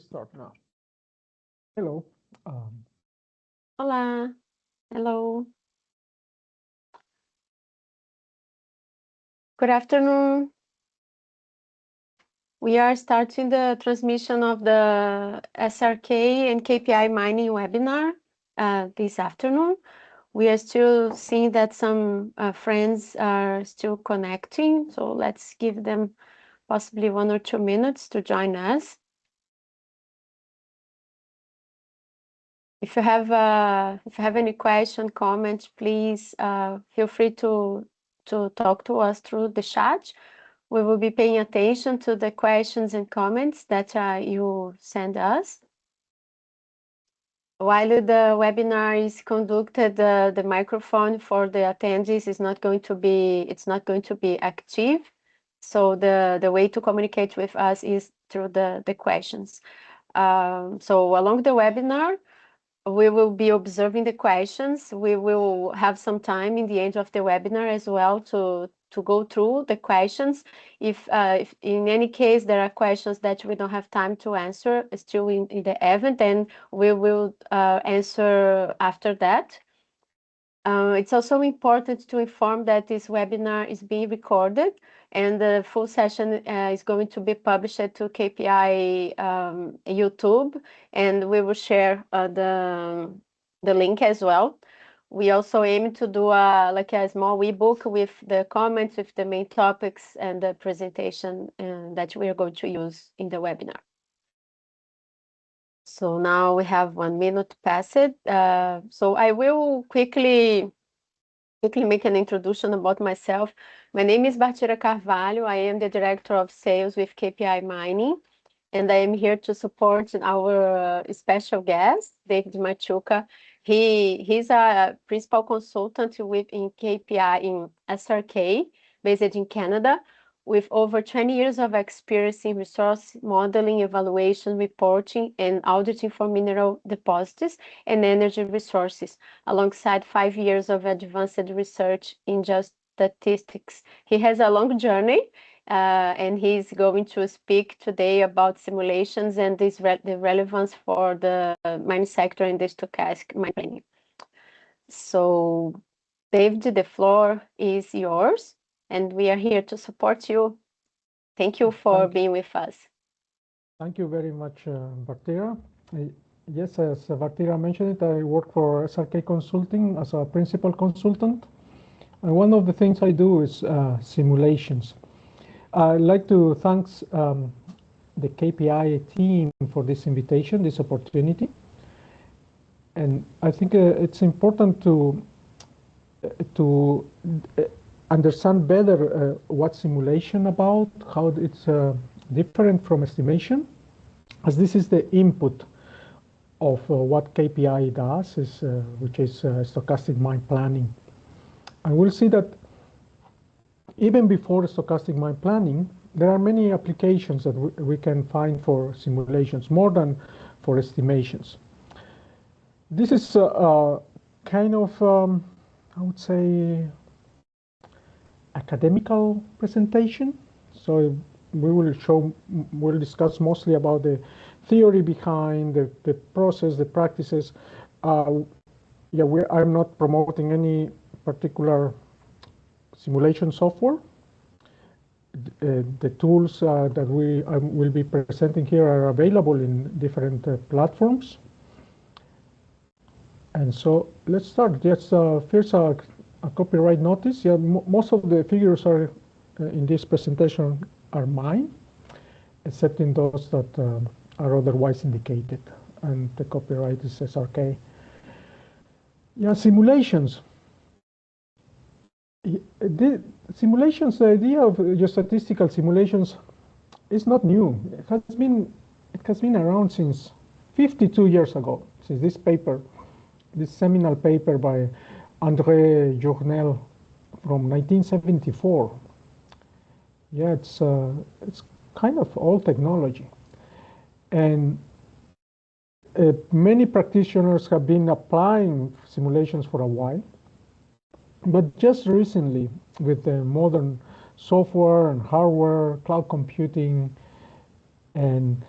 start now. Hello. Hola. Hello. Good afternoon. We are starting the transmission of the SRK and KPI mining webinar this afternoon. We are still seeing that some friends are still connecting, so let's give them possibly 1 or 2 minutes to join us. If you have any question, comment, please feel free to talk to us through the chat. We will be paying attention to the questions and comments that you send us. While the webinar is conducted, the microphone for the attendees is not going to be active. So the way to communicate with us is through the questions. So along the webinar, we will be observing the questions. We will have some time in the end of the webinar as well to go through the questions. If in any case there are questions that we don't have time to answer still in the event, then we will answer after that. It's also important to inform that this webinar is being recorded and the full session is going to be published to KPI YouTube, and we will share the link as well. We also aim to do like a small ebook with the comments, with the main topics and the presentation that we are going to use in the webinar. So now we have 1 minute passed. So I will quickly make an introduction about myself. My name is Bartira Carvalho. I am the Director of Sales with KPI Mining, and I am here to support our special guest, David Machuca. He's a principal consultant in KPI in SRK, based in Canada, with over 20 years of experience in resource modeling, evaluation, reporting, and auditing for mineral deposits and energy resources, alongside 5 years of advanced research in geostatistics. He has a long journey, and he's going to speak today about simulations and the relevance for the mining sector in the stochastic mine planning. So, David, the floor is yours, and we are here to support you. Thank you for being with us. Thank you very much, Bartira. Yes, as Bartira mentioned, I work for SRK Consulting as a principal consultant. And one of the things I do is simulations. I'd like to thank the KPI team for this invitation, this opportunity. And I think it's important to understand better what simulation about, how it's different from estimation, as this is the input of what KPI does, which is stochastic mine planning. And we'll see that even before stochastic mine planning, there are many applications that we can find for simulations, more than for estimations. This is kind of, I would say, academical presentation. So we'll discuss mostly about the theory behind the process, the practices. I'm not promoting any particular simulation software. The tools that we will be presenting here are available in different platforms. And so let's start. Just first a copyright notice. Yeah, most of the figures are in this presentation are mine, except in those that are otherwise indicated. And the copyright is SRK. Yeah, simulations. The idea of geostatistical simulations is not new. It has been around since 52 years ago, since this seminal paper by André Journel from 1974. Yeah, it's kind of old technology, and many practitioners have been applying simulations for a while. But just recently, with the modern software and hardware, cloud computing, and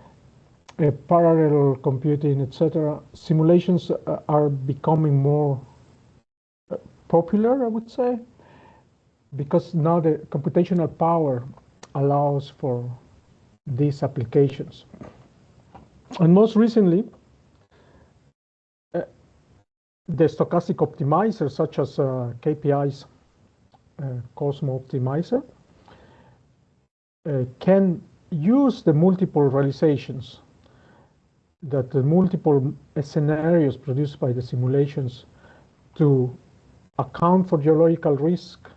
parallel computing, etc., simulations are becoming more popular, I would say, because now the computational power allows for these applications. And most recently, the stochastic optimizers, such as KPI's Cosmo optimizer, can use the multiple realizations, that the multiple scenarios produced by the simulations, to account for geological risk,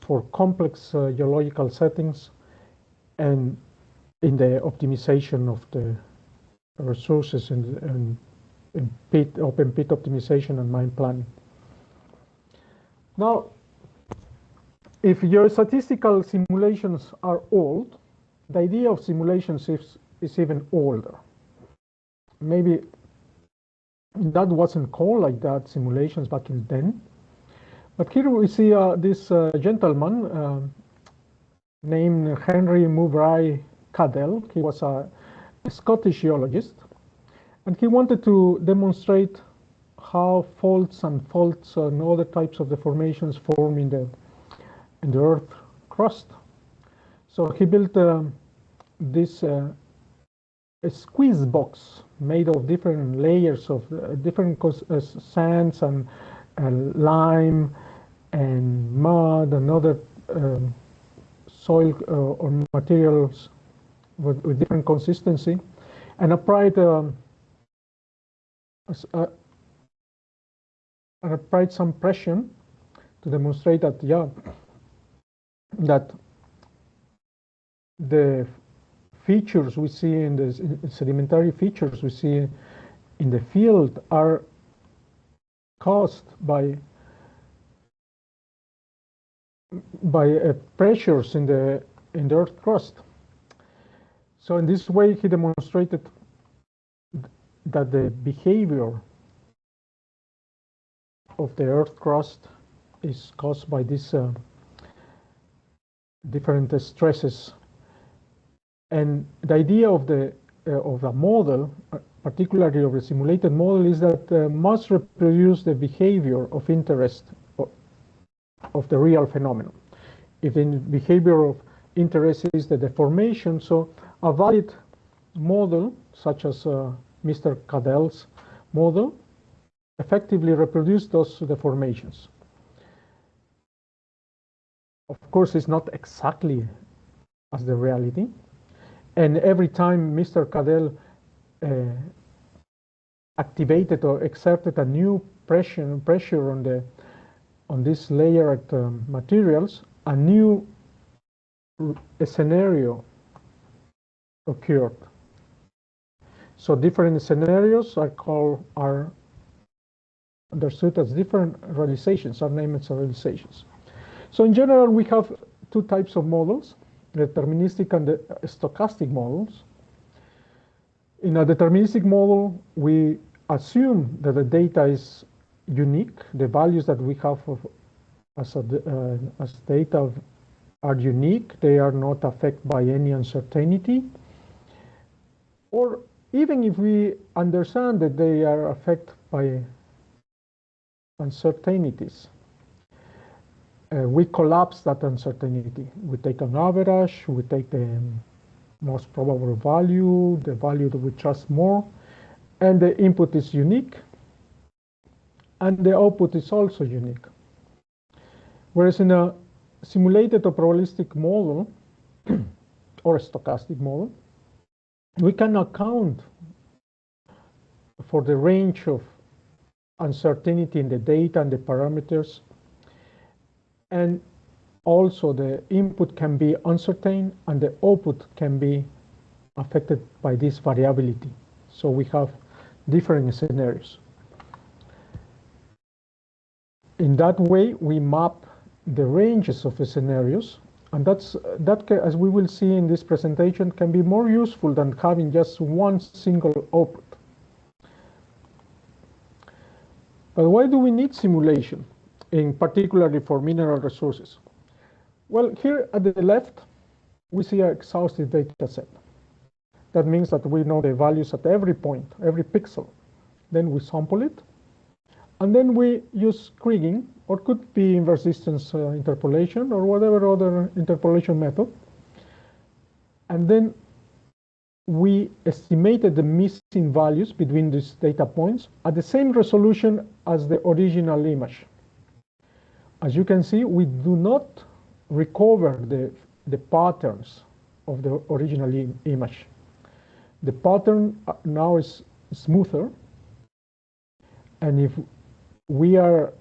for complex geological settings, and in the optimization of the resources and open pit optimization and mine planning. Now, if your statistical simulations are old, the idea of simulations is even older. Maybe that wasn't called like that, simulations, back in then. But here we see this gentleman named Henry Mowbray Cadell. He was a Scottish geologist, and he wanted to demonstrate how faults and other types of deformations form in the earth crust. So he built this a squeeze box made of different layers of different sands and lime and mud and other soil or materials with different consistency, and applied some pressure to demonstrate that, that the features we see in the sedimentary features we see in the field are caused by pressures in the earth crust. So in this way, he demonstrated that the behavior of the earth crust is caused by these different stresses. And the idea of the model, particularly of the simulated model, is that must reproduce the behavior of interest of the real phenomenon. If the behavior of interest is the deformation, so a valid model, such as Mr. Cadell's model, effectively reproduce those deformations. Of course, it's not exactly as the reality. And every time Mr. Cadell activated or exerted a new pressure on this layered materials, a new scenario occurred. So different scenarios are understood as different realizations, are named as realizations. So in general, we have two types of models: deterministic and the stochastic models. In a deterministic model, we assume that the data is unique. The values that we have as data are unique. They are not affected by any uncertainty. Or even if we understand that they are affected by uncertainties, we collapse that uncertainty. We take an average, we take the most probable value, the value that we trust more, and the input is unique, and the output is also unique. Whereas in a simulated or probabilistic model, or a stochastic model, we can account for the range of uncertainty in the data and the parameters, and also the input can be uncertain and the output can be affected by this variability. So we have different scenarios. In that way, we map the ranges of the scenarios, and that, as we will see in this presentation, can be more useful than having just one single output. But why do we need simulation, in particularly for mineral resources? Well, here at the left, we see an exhaustive data set. That means that we know the values at every point, every pixel. Then we sample it. And then we use kriging, or could be inverse distance interpolation, or whatever other interpolation method. And then we estimated the missing values between these data points at the same resolution as the original image. As you can see, we do not recover the patterns of the original image. The pattern now is smoother. And if we are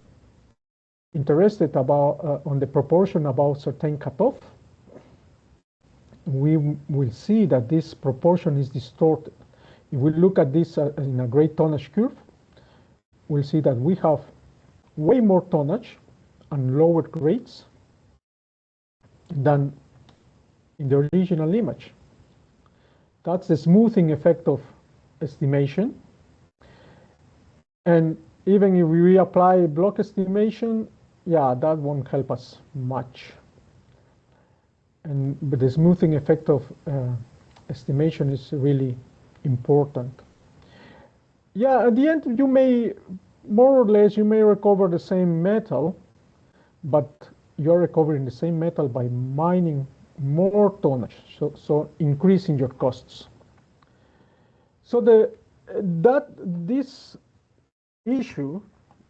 interested about on the proportion about certain cutoff, we will see that this proportion is distorted. If we look at this in a great tonnage curve, we'll see that we have way more tonnage and lower grades than in the original image. That's the smoothing effect of estimation. And even if we apply block estimation, yeah, that won't help us much. But the smoothing effect of estimation is really important. Yeah, at the end, you may, more or less, you may recover the same metal, but you're recovering the same metal by mining more tonnage, so increasing your costs. So this issue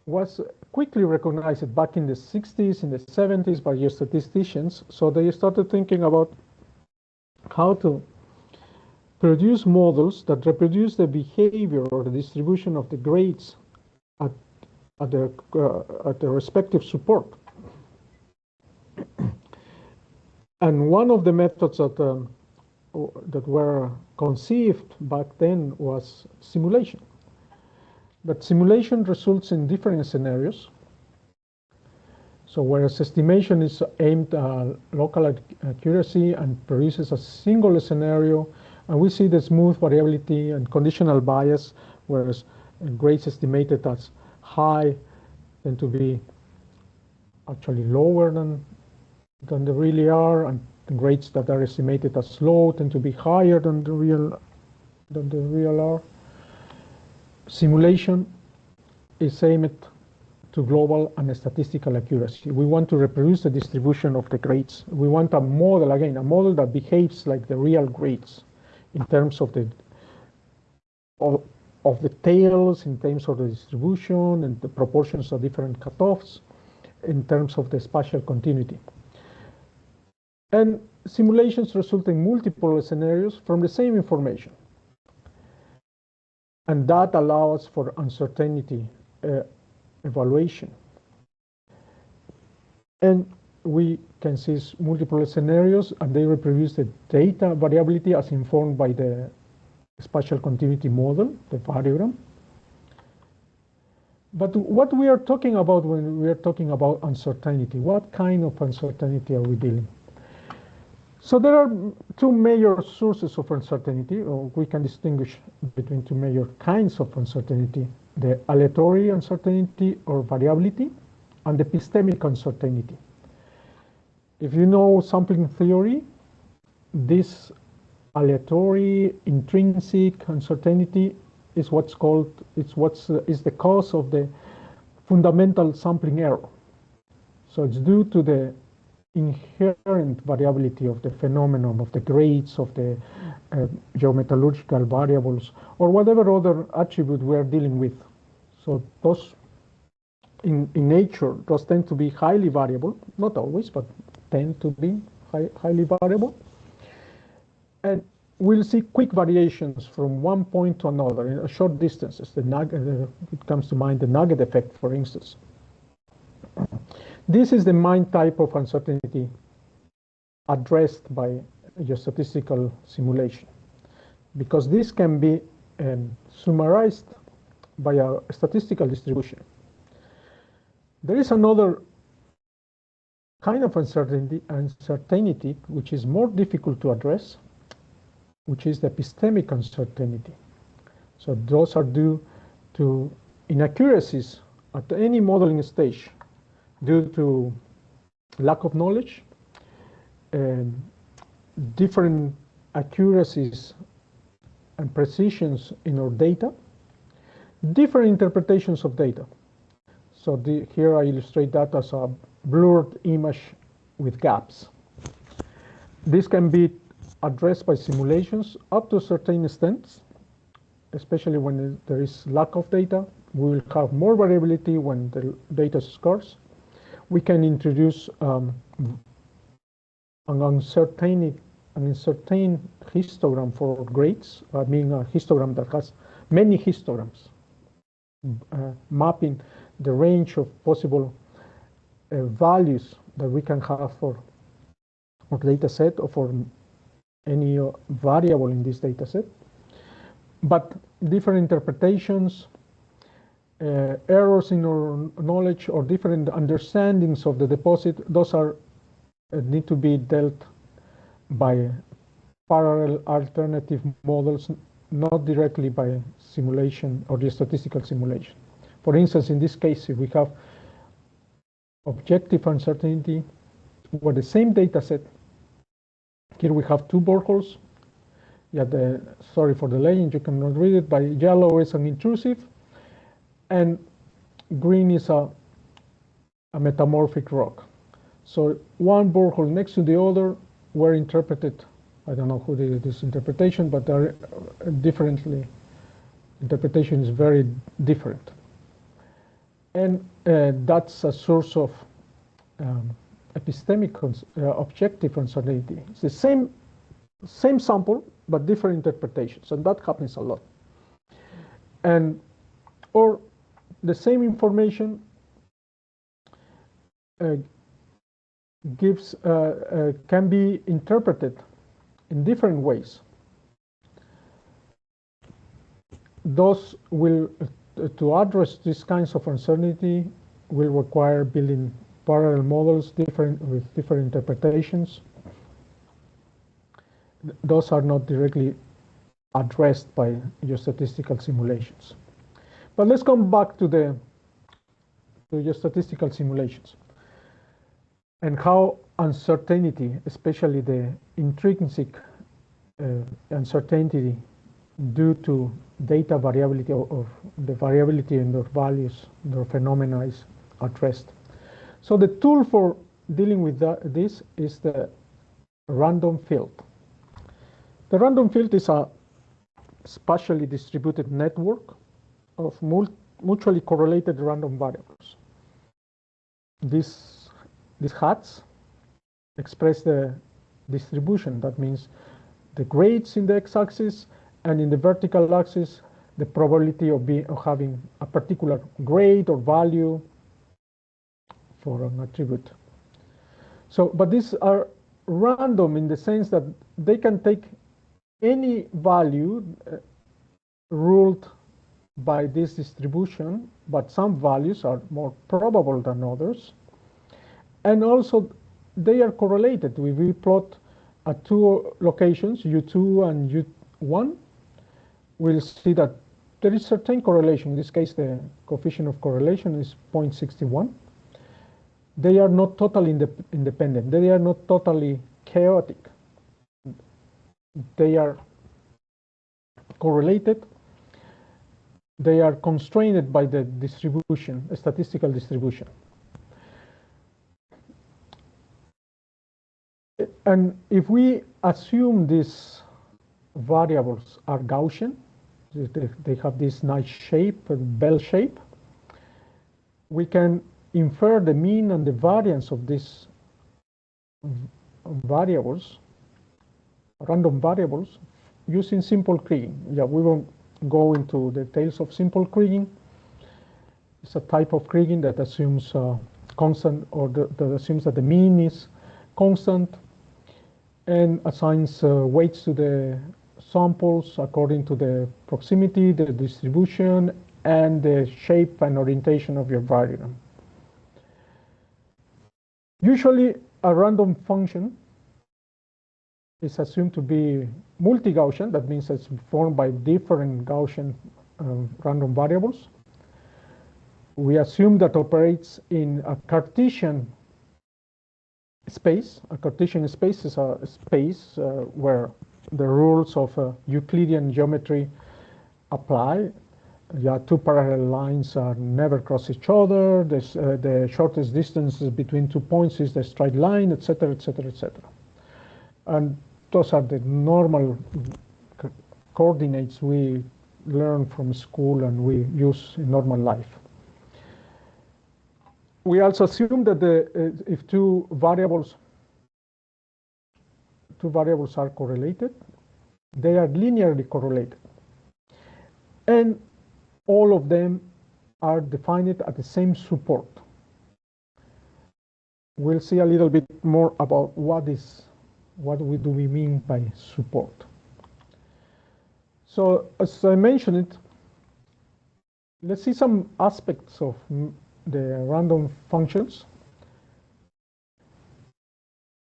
was quickly recognized back in the 60s, in the 70s by geostatisticians. So they started thinking about how to produce models that reproduce the behavior or the distribution of the grades at the respective support. And one of the methods that were conceived back then was simulation. But simulation results in different scenarios. So whereas estimation is aimed at local accuracy and produces a single scenario, and we see the smooth variability and conditional bias, whereas grades estimated as high tend to be actually lower than they really are, and the grades that are estimated as low tend to be higher than the real are. Simulation is aimed to global and statistical accuracy. We want to reproduce the distribution of the grades. We want a model, again, a model that behaves like the real grades in terms of the tails, in terms of the distribution and the proportions of different cutoffs, in terms of the spatial continuity. And simulations result in multiple scenarios from the same information. And that allows for uncertainty evaluation. And we can see multiple scenarios, and they reproduce the data variability as informed by the spatial continuity model, the variogram. But what we are talking about when we are talking about uncertainty, what kind of uncertainty are we dealing? So there are two major sources of uncertainty, or we can distinguish between two major kinds of uncertainty: the aleatory uncertainty or variability, and the epistemic uncertainty. If you know sampling theory, this aleatory intrinsic uncertainty is what's called, is the cause of the fundamental sampling error. So it's due to the inherent variability of the phenomenon, of the grades, of the geometallurgical variables, or whatever other attribute we are dealing with. So those, in nature, those tend to be highly variable, not always, but tend to be highly variable. And we'll see quick variations from one point to another in short distances. It comes to mind the nugget effect, for instance. This is the main type of uncertainty addressed by geostatistical simulation, because this can be summarized by a statistical distribution. There is another kind of uncertainty which is more difficult to address, which is the epistemic uncertainty. So those are due to inaccuracies at any modeling stage, due to lack of knowledge, different accuracies and precisions in our data, different interpretations of data. So here I illustrate that as a blurred image with gaps. This can be addressed by simulations up to a certain extent, especially when there is lack of data. We will have more variability when the data is scarce. We can introduce an uncertain histogram for grades, meaning a histogram that has many histograms, mapping the range of possible values that we can have for our data set or for any variable in this data set. But different interpretations, errors in our knowledge, or different understandings of the deposit, those are need to be dealt by parallel alternative models, not directly by simulation or geostatistical simulation. For instance, in this case, if we have objective uncertainty where the same data set, here we have two boreholes. Yeah, sorry for the legend, you cannot read it, but yellow is an intrusive, and green is a metamorphic rock. So one borehole next to the other were interpreted, I don't know who did this interpretation, but they're differently, interpretation is very different. And that's a source of epistemic objective uncertainty. It's the same sample, but different interpretations, and that happens a lot. And or the same information can be interpreted in different ways. Those will, to address these kinds of uncertainty, will require building parallel models with different interpretations. Those are not directly addressed by geostatistical simulations. But let's come back to the geostatistical simulations and how uncertainty, especially the intrinsic uncertainty due to data variability of the variability in their values, their phenomena, is addressed. So the tool for dealing with this is the random field. The random field is a spatially distributed network of mutually correlated random variables. These hats express the distribution. That means the grades in the x-axis, and in the vertical axis, the probability of having a particular grade or value for an attribute. So, but these are random in the sense that they can take any value ruled by this distribution, but some values are more probable than others. And also, they are correlated. If we plot at two locations, U2 and U1, we'll see that there is certain correlation. In this case, the coefficient of correlation is 0.61. They are not totally independent. They are not totally chaotic. They are correlated. They are constrained by the distribution, a statistical distribution. And if we assume these variables are Gaussian, they have this nice shape, bell shape, we can infer the mean and the variance of these variables, random variables, using simple kriging. Yeah, we won't go into the details of simple kriging. It's a type of kriging that assumes constant, or that assumes that the mean is constant and assigns weights to the samples according to the proximity, the distribution, and the shape and orientation of your variable. Usually, a random function is assumed to be multi-Gaussian. That means it's formed by different Gaussian random variables. We assume that operates in a Cartesian space. A Cartesian space is a space where the rules of Euclidean geometry apply. Yeah, two parallel lines are never cross each other. The shortest distance between 2 points is the straight line, etc., etc., etc. And those are the normal coordinates we learn from school and we use in normal life. We also assume that if two variables are correlated, they are linearly correlated. And all of them are defined at the same support. We'll see a little bit more about what do we mean by support. So as I mentioned it, let's see some aspects of the random functions.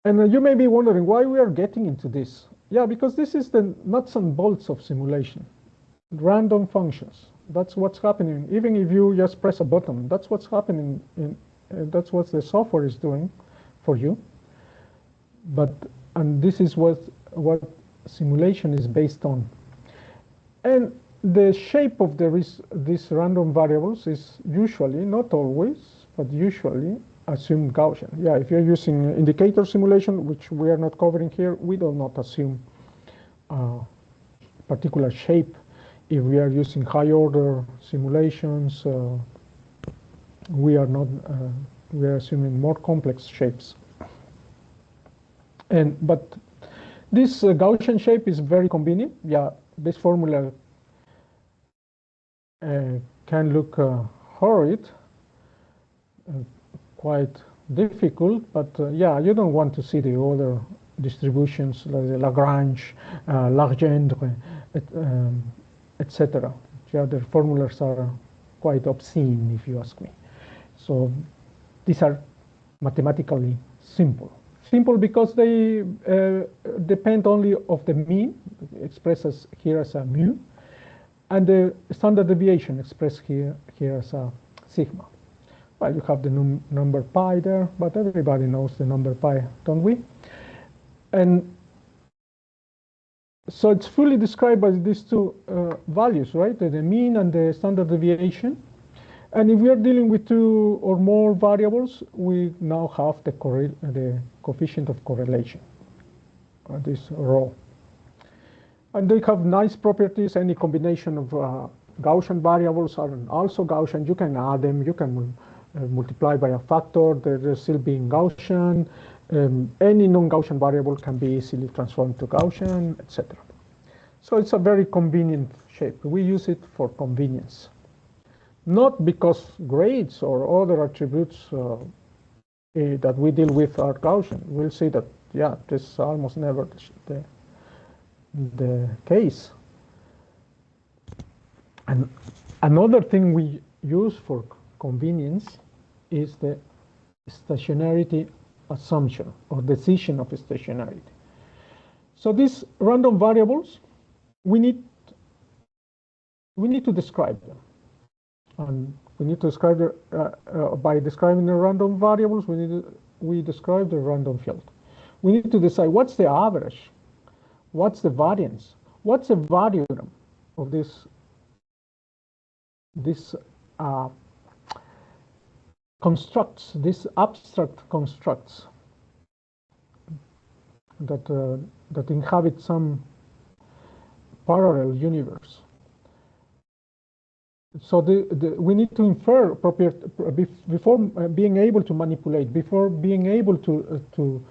And you may be wondering why we are getting into this. Yeah, because this is the nuts and bolts of simulation. Random functions. That's what's happening. Even if you just press a button, that's what's happening. That's what the software is doing for you. And this is what simulation is based on. And the shape of these random variables is usually, not always, but usually assumed Gaussian. Yeah, if you're using indicator simulation, which we are not covering here, we do not assume a particular shape. If we are using high order simulations, we are assuming more complex shapes. But this Gaussian shape is very convenient. Yeah, this formula can look horrid, quite difficult, but yeah, you don't want to see the other distributions like the Lagrange, Legendre, etc. The other formulas are quite obscene, if you ask me. So these are mathematically simple. Simple because they depend only of the mean, expressed here as a mu, and the standard deviation expressed here as a sigma. Well, you have the number pi there, but everybody knows the number pi, don't we? And so it's fully described by these two values, right? The mean and the standard deviation. And if we are dealing with two or more variables, we now have the coefficient of correlation, this rho. And they have nice properties. Any combination of Gaussian variables are also Gaussian. You can add them. You can multiply by a factor. They're still being Gaussian. Any non-Gaussian variable can be easily transformed to Gaussian, etc. So it's a very convenient shape. We use it for convenience. Not because grades or other attributes that we deal with are Gaussian. We'll see that, yeah, this is almost never the case. And another thing we use for convenience is the stationarity assumption or decision of stationarity. So these random variables, we need to describe them. And we need to describe by describing the random variables, we describe the random field. We need to decide what's the average, what's the variance, what's the value of this constructs, these abstract constructs that inhabit some parallel universe. So we need to infer before being able to manipulate, before being able to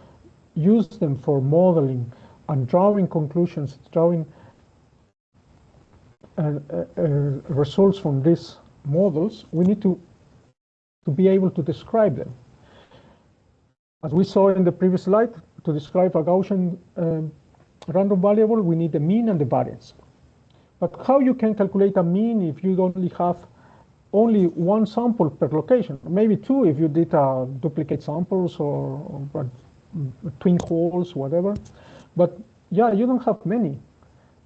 use them for modeling and drawing conclusions, drawing results from these models. We need to be able to describe them. As we saw in the previous slide, to describe a Gaussian random variable, we need the mean and the variance. But how you can calculate a mean if you only have one sample per location? Maybe two if you did duplicate samples or twin holes, whatever. But yeah, you don't have many.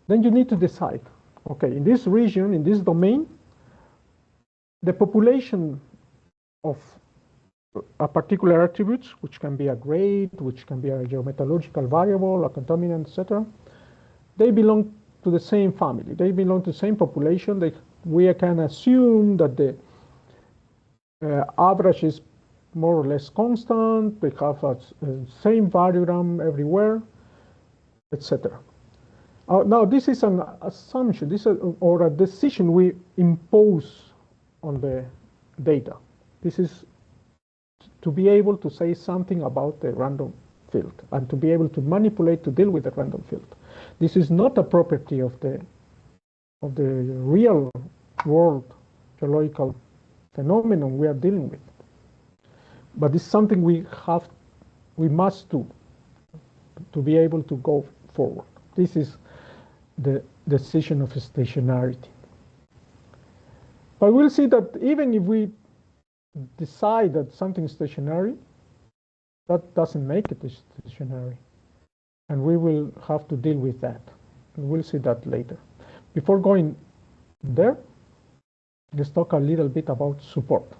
Then you need to decide, okay, in this region, in this domain, the population of a particular attributes, which can be a grade, which can be a geometallurgical variable, a contaminant, etc., they belong to the same family. They belong to the same population. We can assume that the average is more or less constant. They have a same variogram everywhere, etc. Now, this is an assumption, or a decision we impose on the data. This is to be able to say something about the random field and to be able to manipulate to deal with the random field. This is not a property of the real world geological phenomenon we are dealing with, but it's something we must do to be able to go forward. This is the decision of stationarity. But we'll see that even if we decide that something is stationary, that doesn't make it stationary. And we will have to deal with that. And we'll see that later. Before going there, let's talk a little bit about support.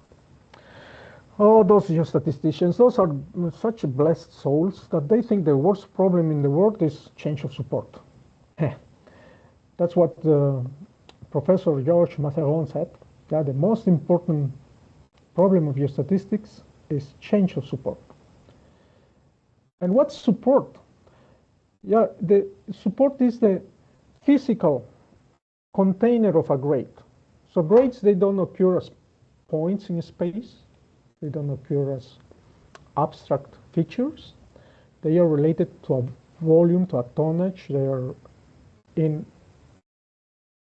Oh, those geostatisticians, those are such blessed souls that they think the worst problem in the world is change of support. That's what Professor George Matheron said. Yeah, the most important problem of geostatistics is change of support. And what's support? Yeah, the support is the physical container of a grade. So grades, they don't occur as points in space. They don't occur as abstract features. They are related to a volume, to a tonnage. They are in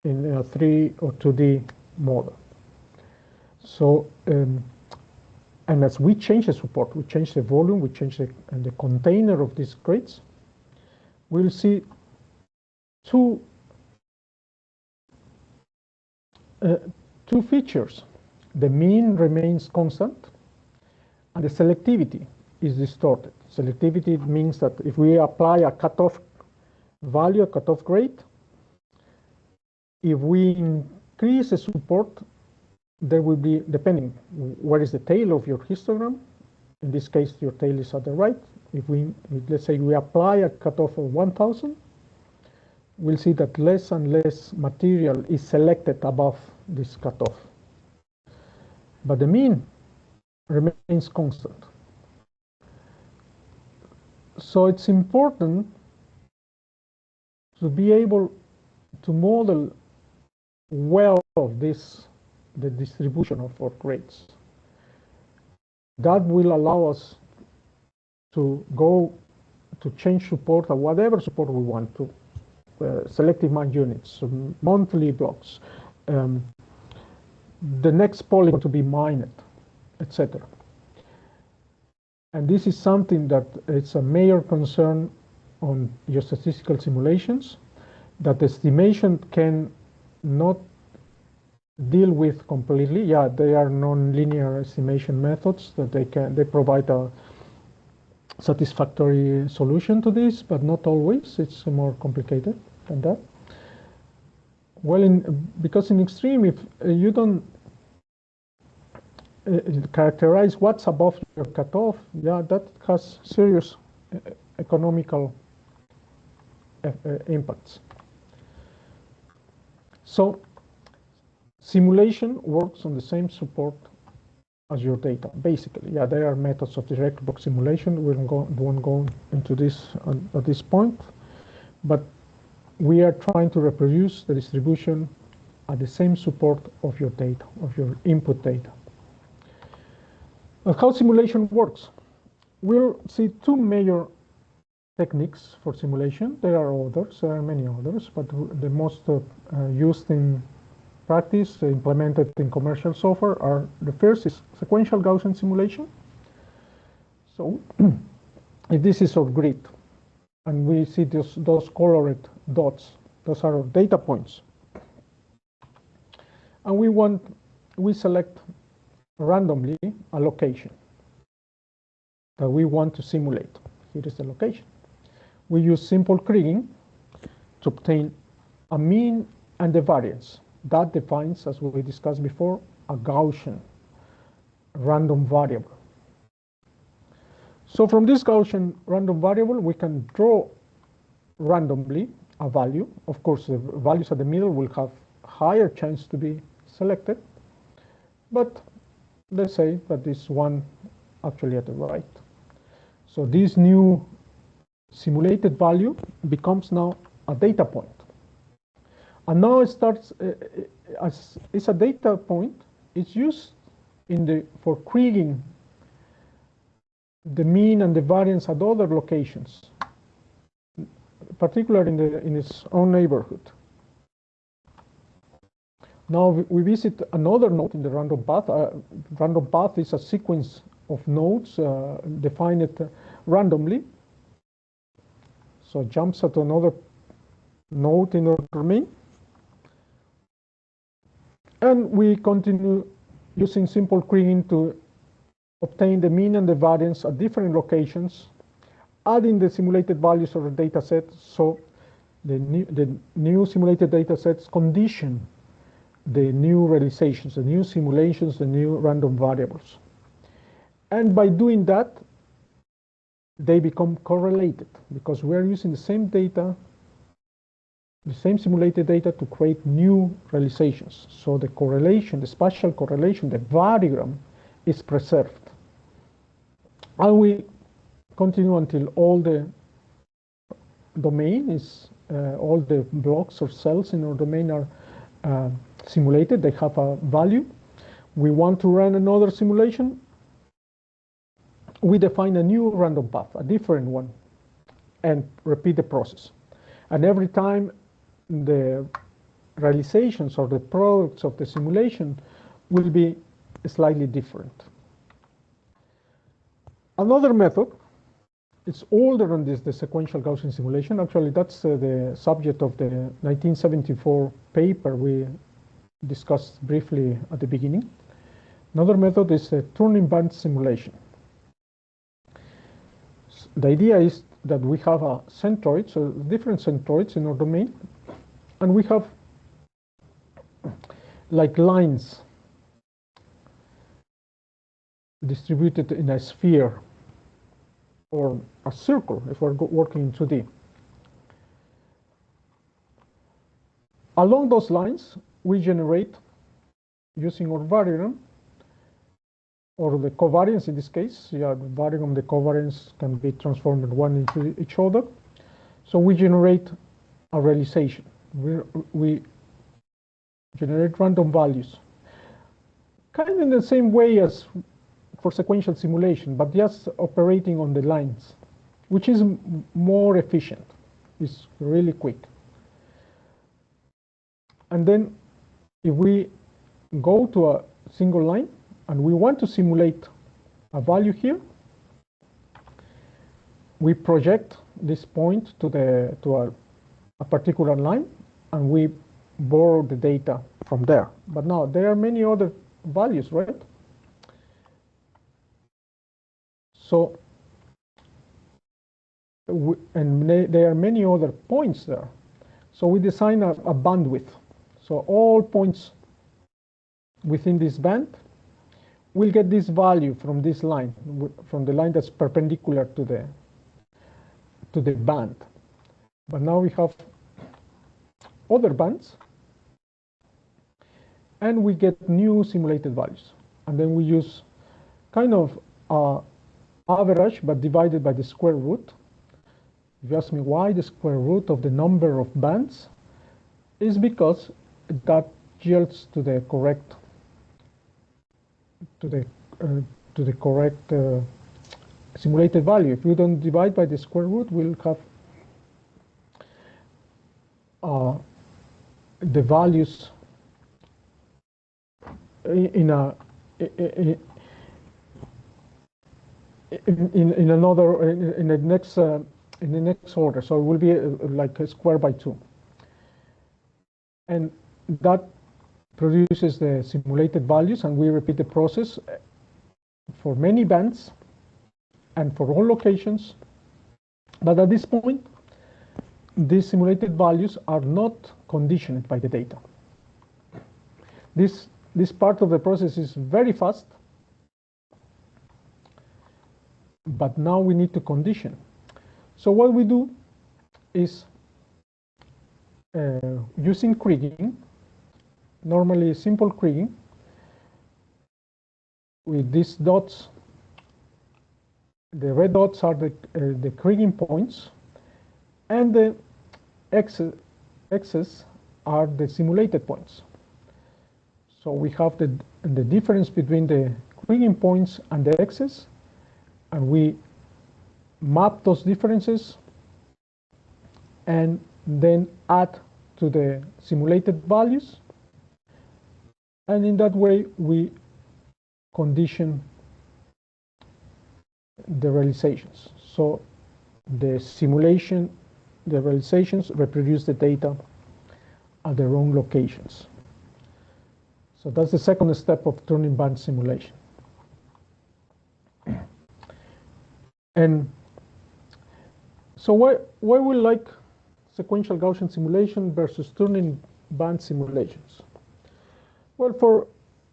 a 3 or 2D model. So, and as we change the support, we change the volume, we change the container of these grades, we'll see two features. The mean remains constant, and the selectivity is distorted. Selectivity means that if we apply a cutoff value, a cutoff grade, if we increase the support, there will be, depending where is the tail of your histogram, in this case your tail is at the right, let's say we apply a cutoff of 1000, we'll see that less and less material is selected above this cutoff. But the mean remains constant. So it's important to be able to model well the distribution of our grades. That will allow us to go to change support or whatever support we want to, selective mine units, monthly blocks, the next polygon to be mined, etc. And this is something that it's a major concern on geostatistical simulations, that the estimation can not deal with completely. Yeah, they are non-linear estimation methods that they provide a satisfactory solution to this, but not always. It's more complicated than that. Well, because in extreme, if you don't characterize what's above your cutoff, yeah, that has serious economical impacts. So simulation works on the same support as your data, basically. Yeah, there are methods of direct box simulation. We won't go into this at this point, but we are trying to reproduce the distribution at the same support of your data, of your input data. How simulation works. We'll see two major techniques for simulation. There are others, there are many others, but the most used in practice, implemented in commercial software, are the first is sequential Gaussian simulation. So if this is our grid, and we see those colored dots, those are our data points. And we select randomly a location that we want to simulate. Here is the location. We use simple kriging to obtain a mean and the variance. That defines, as we discussed before, a Gaussian random variable. So from this Gaussian random variable, we can draw randomly a value. Of course, the values at the middle will have higher chance to be selected, but let's say that this one actually at the right. So this new simulated value becomes now a data point. And now it starts, as it's a data point, it's used for kriging the mean and the variance at other locations, particularly in its own neighborhood. Now we visit another node in the random path. Random path is a sequence of nodes defined randomly. So it jumps at another node in our domain. And we continue using simple kriging to obtain the mean and the variance at different locations, adding the simulated values of the data set. So the new simulated data sets condition the new realizations, the new simulations, the new random variables. And by doing that, they become correlated because we're using the same data, the same simulated data to create new realizations. So the correlation, the spatial correlation, the variogram is preserved. And we continue until all the domain is, all the blocks or cells in our domain are simulated, they have a value. We want to run another simulation. We define a new random path, a different one, and repeat the process. And every time the realizations or the products of the simulation will be slightly different. Another method, it's older than this, the sequential Gaussian simulation. Actually, that's the subject of the 1974 paper we discussed briefly at the beginning. Another method is a turning band simulation. The idea is that we have a centroid, so different centroids in our domain, and we have like lines distributed in a sphere or a circle if we're working in 2D. Along those lines, we generate, using our variogram, or the covariance in this case, the variogram, the covariance can be transformed one into each other. So we generate a realization. We generate random values, kind of in the same way as for sequential simulation, but just operating on the lines, which is more efficient. It's really quick. And then if we go to a single line and we want to simulate a value here, we project this point to a particular line and we borrow the data from there. But now there are many other values, right? So, there are many other points there. So we design a bandwidth. So all points within this band will get this value from this line, from the line that's perpendicular to the band. But now we have other bands, and we get new simulated values. And then we use kind of average, but divided by the square root. If you ask me why the square root of the number of bands, is because that yields to the correct simulated value. If you don't divide by the square root, we'll have the values in the next order. So it will be like a square by 2, and that produces the simulated values, and we repeat the process for many bands and for all locations. But at this point, these simulated values are not conditioned by the data. This part of the process is very fast, but now we need to condition. So what we do is using kriging, normally simple kriging, with these dots. The red dots are the kriging points, and the X's are the simulated points. So we have the difference between the kriging points and the X's, and we map those differences and then add to the simulated values. And in that way, we condition the realizations. So the simulation, the realizations reproduce the data at their own locations. So that's the second step of turning band simulation. And so why we like sequential Gaussian simulation versus turning band simulations? Well, for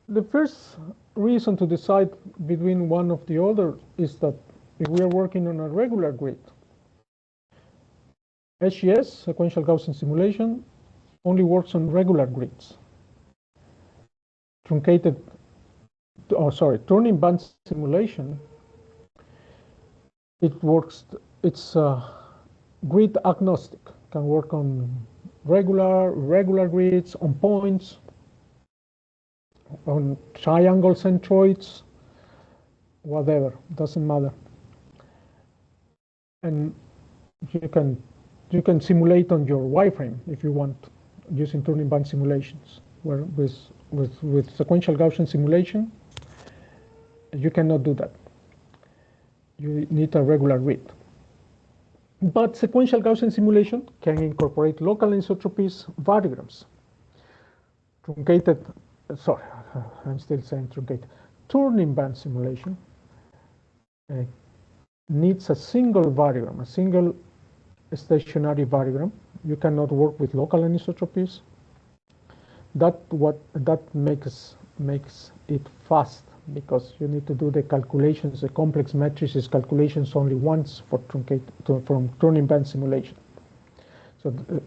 the first reason to decide between one of the other is that if we are working on a regular grid, SGS, sequential Gaussian simulation, only works on regular grids. Turning band simulation, it's grid agnostic, can work on regular grids, on points, on triangle centroids, whatever, doesn't matter. And you can simulate on your wireframe if you want, using turning band simulations. Where with sequential Gaussian simulation, you cannot do that. You need a regular grid. But sequential Gaussian simulation can incorporate local anisotropies variograms. I'm still saying truncated. Turning band simulation needs a single variogram, a single stationary variogram. You cannot work with local anisotropies. That makes it fast, because you need to do the calculations, the complex matrices calculations only once for from turning band simulation.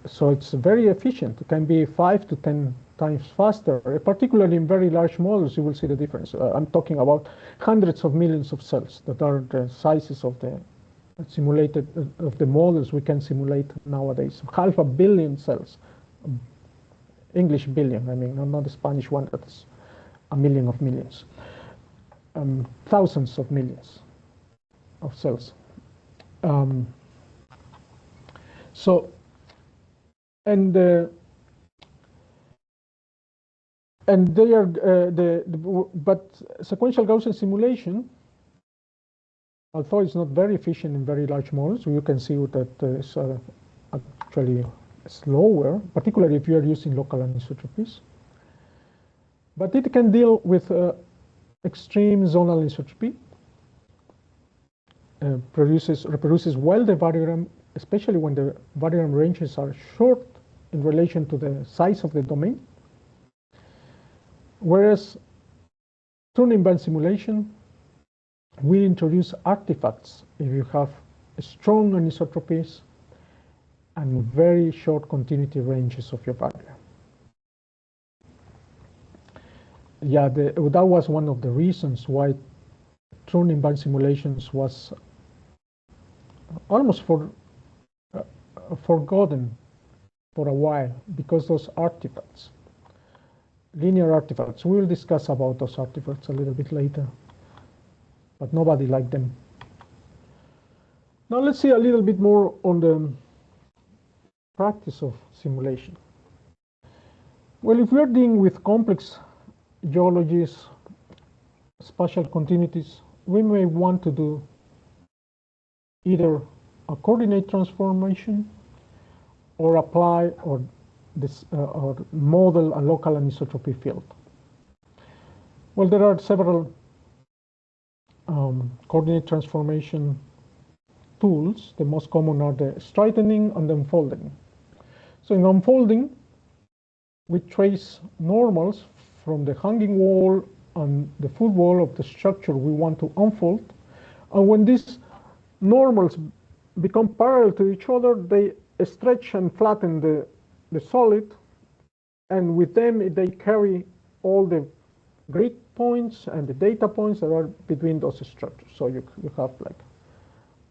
So it's very efficient. It can be 5 to 10 times faster, particularly in very large models. You will see the difference. I'm talking about hundreds of millions of cells that are the sizes of the simulated of the models we can simulate nowadays. 500 million cells, English billion. I mean, not the Spanish one. That's a million of millions, thousands of millions of cells. And they are but sequential Gaussian simulation, although it's not very efficient in very large models, you can see that it's actually slower, particularly if you are using local anisotropies. But it can deal with extreme zonal anisotropy, reproduces well the variogram, especially when the variogram ranges are short in relation to the size of the domain. Whereas turning band simulation will introduce artifacts if you have strong anisotropies and very short continuity ranges of your variogram. Yeah, that was one of the reasons why turning band simulations was almost forgotten for a while, because those artifacts, linear artifacts, we will discuss about those artifacts a little bit later, but nobody liked them. Now let's see a little bit more on the practice of simulation. Well, if we are dealing with complex geologies, spatial continuities, we may want to do either a coordinate transformation or apply or model a local anisotropy field. Well, there are several coordinate transformation tools. The most common are the straightening and the unfolding. So in unfolding, we trace normals from the hanging wall and the foot wall of the structure we want to unfold. And when these normals become parallel to each other, they stretch and flatten the solid, and with them they carry all the grid points and the data points that are between those structures. So you have like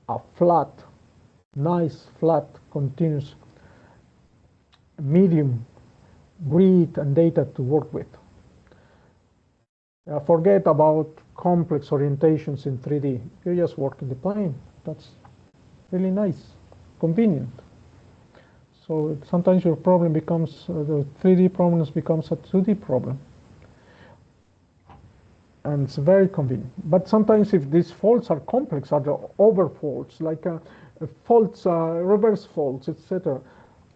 a flat, nice, flat, continuous, medium grid and data to work with. Forget about complex orientations in 3D. You just work in the plane. That's really nice, convenient. So sometimes your problem becomes, the 3D problems becomes a 2D problem. And it's very convenient. But sometimes if these faults are complex, are the over faults, like faults, reverse faults, etc.,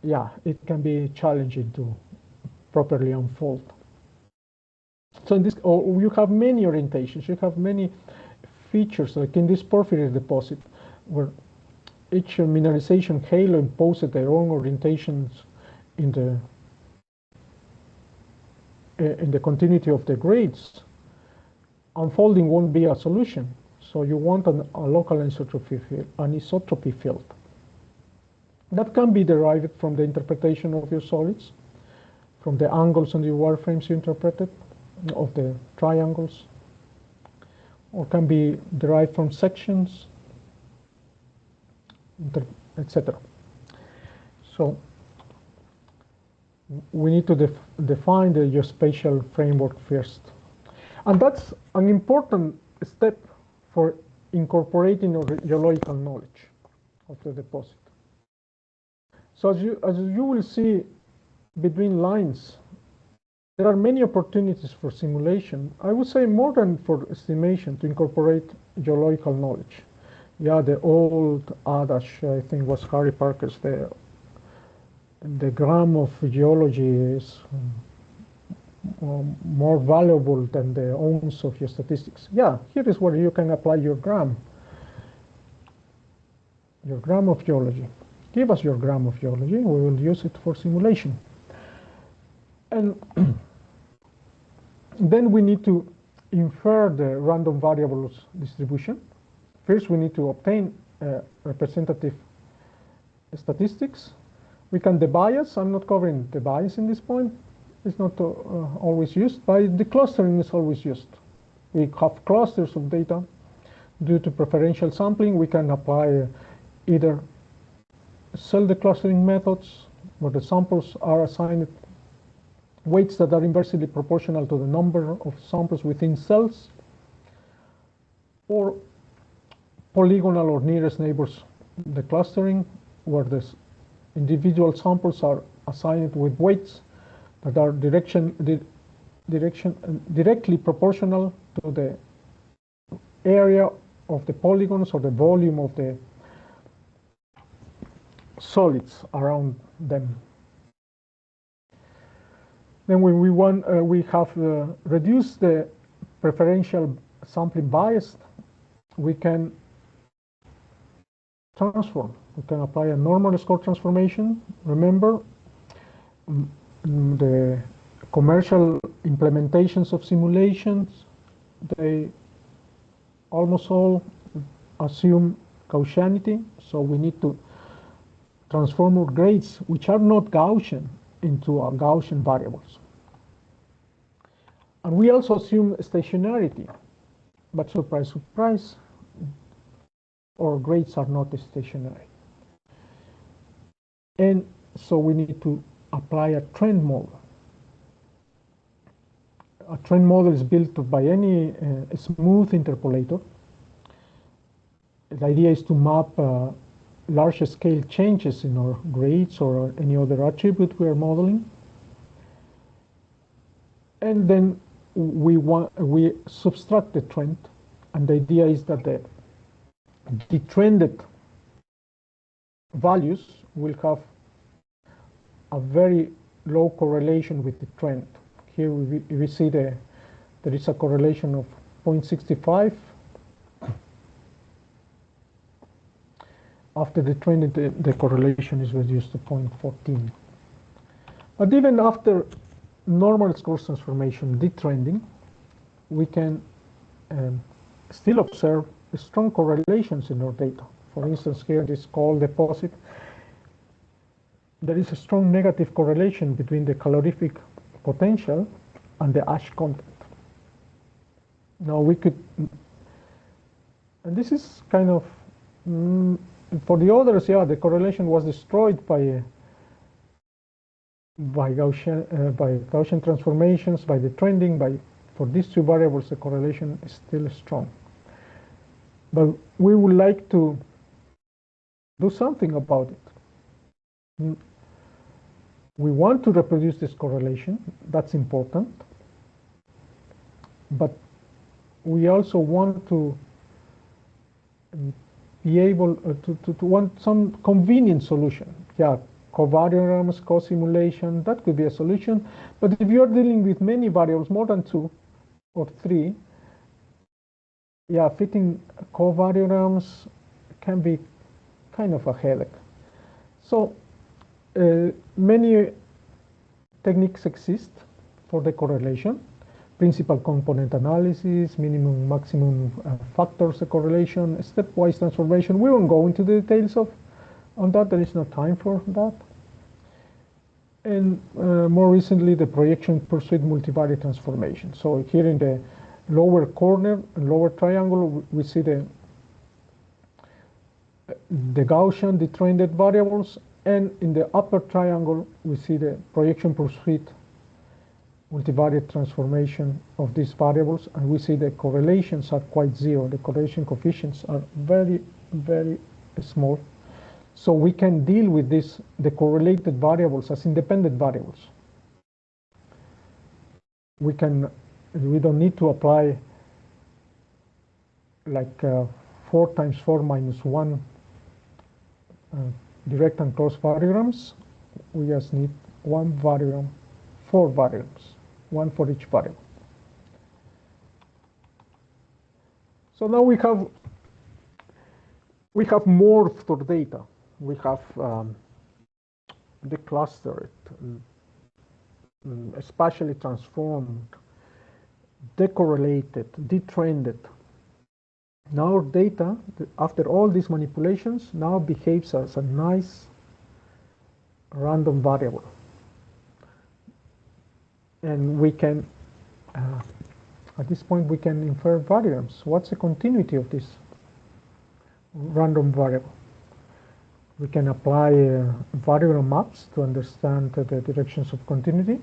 yeah, it can be challenging to properly unfold. So in this, you have many orientations, you have many features, like in this porphyry deposit, where each mineralization halo imposes their own orientations in the continuity of the grades. Unfolding won't be a solution, so you want a local anisotropy field. That can be derived from the interpretation of your solids, from the angles on the wireframes you interpreted, of the triangles, or can be derived from sections, etc. So we need to define the geospatial framework first. And that's an important step for incorporating our geological knowledge of the deposit. So as you will see between lines, there are many opportunities for simulation. I would say more than for estimation, to incorporate geological knowledge. Yeah, the old adage, I think was Harry Parker's, the gram of geology is more valuable than the ounce of your statistics. Yeah, here is where you can apply your gram of geology. Give us your gram of geology, we will use it for simulation. And then we need to infer the random variables distribution. First, we need to obtain representative statistics. We can debias. I'm not covering the bias in this point. It's not always used, but the clustering is always used. We have clusters of data. Due to preferential sampling, we can apply either cell-declustering methods, where the samples are assigned weights that are inversely proportional to the number of samples within cells, or polygonal or nearest neighbors declustering, where the individual samples are assigned with weights that are directly proportional to the area of the polygons or the volume of the solids around them. Then when we have reduced the preferential sampling bias, we can transform. We can apply a normal score transformation. Remember, the commercial implementations of simulations, they almost all assume Gaussianity, so we need to transform our grades, which are not Gaussian, into our Gaussian variables. And we also assume stationarity, but surprise, surprise, our grades are not stationary. And so we need to apply a trend model. A trend model is built by any smooth interpolator. The idea is to map large-scale changes in our grades or any other attribute we are modeling. And then we subtract the trend, and the idea is that the trended values will have a very low correlation with the trend. Here we see there is a correlation of 0.65. After the trend, the correlation is reduced to 0.14. But even after normal score transformation, detrending, we can still observe strong correlations in our data. For instance, here in this coal deposit, there is a strong negative correlation between the calorific potential and the ash content. Now we could, and this is kind of, for the others, yeah, the correlation was destroyed by Gaussian transformations, by the trending. For these two variables, the correlation is still strong. But we would like to do something about it. We want to reproduce this correlation. That's important. But we also want to be able to want some convenient solution. Yeah, covariograms, co-simulation, that could be a solution. But if you're dealing with many variables, more than 2 or 3, yeah, fitting covariograms can be kind of a headache. So many techniques exist for the correlation. Principal component analysis, minimum, maximum factors correlation, stepwise transformation. We won't go into the details on that. There is no time for that. And more recently, the projection pursuit multivariate transformation. So here in the lower corner, lower triangle, we see the Gaussian, the trended variables, and in the upper triangle, we see the projection pursuit multivariate transformation of these variables, and we see the correlations are quite zero. The correlation coefficients are very, very small. So we can deal with the correlated variables as independent variables. We don't need to apply like 4 times 4 minus 1 direct and cross variograms. We just need 1 variogram, 4 variables, 1 for each variable. So now we have morphed our data. We have declustered, spatially transformed, decorrelated, detrended. Now our data, after all these manipulations, now behaves as a nice random variable. And we can, at this point, we can infer variance. What's the continuity of this random variable? We can apply variable maps to understand the directions of continuity.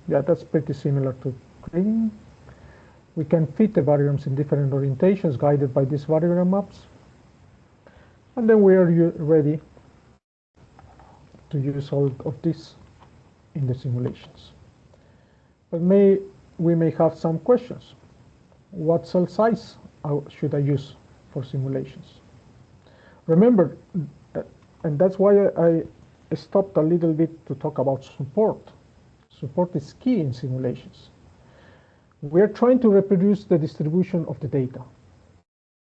Yeah, that's pretty similar to green. We can fit the variables in different orientations guided by these variable maps. And then we are ready to use all of this in the simulations. But we may have some questions. What cell size should I use for simulations? Remember, and that's why I stopped a little bit to talk about support. Support is key in simulations. We're trying to reproduce the distribution of the data.